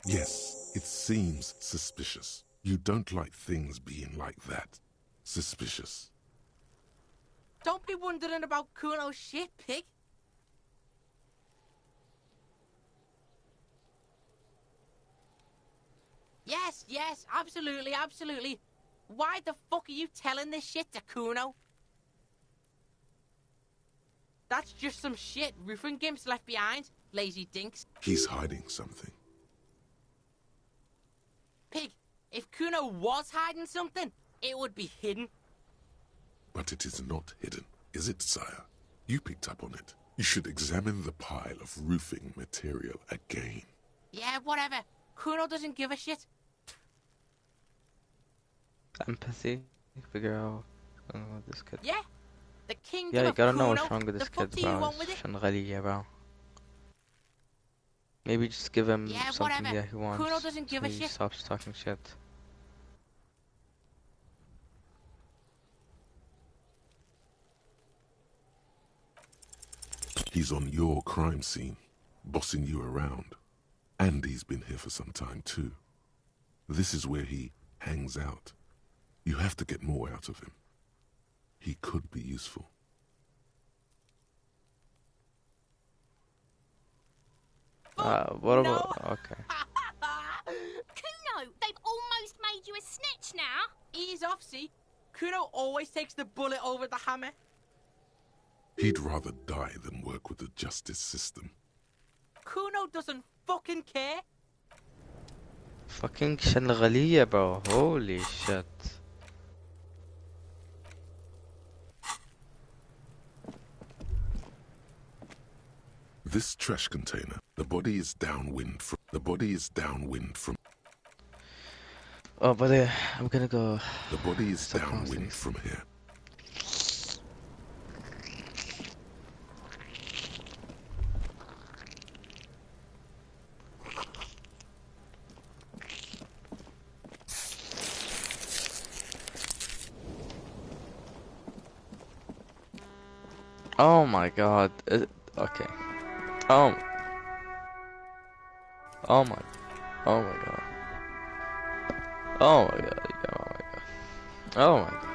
Speaker 4: Yes, it seems suspicious. You don't like things being like that. Suspicious.
Speaker 12: Don't be wondering about Kuno's shit, pig. Yes, absolutely, absolutely. Why the fuck are you telling this shit to Kuno? That's just some shit roofing gimps left behind, lazy dinks.
Speaker 4: He's hiding something.
Speaker 12: Pig, if Kuno was hiding something, it would be hidden.
Speaker 4: But it is not hidden, is it, sire? You picked up on it. You should examine the pile of roofing material again.
Speaker 12: Yeah, whatever. Kuno doesn't give a shit.
Speaker 2: Empathy. Figure out this kid.
Speaker 12: Yeah? The kingdom
Speaker 2: Yeah, you
Speaker 12: of
Speaker 2: gotta
Speaker 12: Kuno?
Speaker 2: know what's wrong with this
Speaker 12: The fuck
Speaker 2: kid,
Speaker 12: do you
Speaker 2: bro.
Speaker 12: want with it?
Speaker 2: Shanghaliya, bro. Maybe just give him
Speaker 12: Yeah,
Speaker 2: something
Speaker 12: whatever.
Speaker 2: that he wants.
Speaker 12: Kuno doesn't give
Speaker 2: so
Speaker 12: a
Speaker 2: he
Speaker 12: shit.
Speaker 2: stops talking shit.
Speaker 4: He's on your crime scene, bossing you around. And he's been here for some time too. This is where he hangs out. You have to get more out of him. He could be useful.
Speaker 2: What about... Okay.
Speaker 11: Kuno, they've almost made you a snitch now.
Speaker 12: Ease off, see? Kuno always takes the bullet over the hammer.
Speaker 4: He'd rather die than work with the justice system.
Speaker 12: Kuno doesn't fucking care.
Speaker 2: Fucking Shanghaliya, bro. Holy shit.
Speaker 4: This trash container, the body is downwind from...
Speaker 2: Oh, but I'm gonna go...
Speaker 4: The body is downwind from here.
Speaker 2: Oh my god. Okay. Oh. Oh my. Oh my god. Oh my god. Oh my god. Oh my god.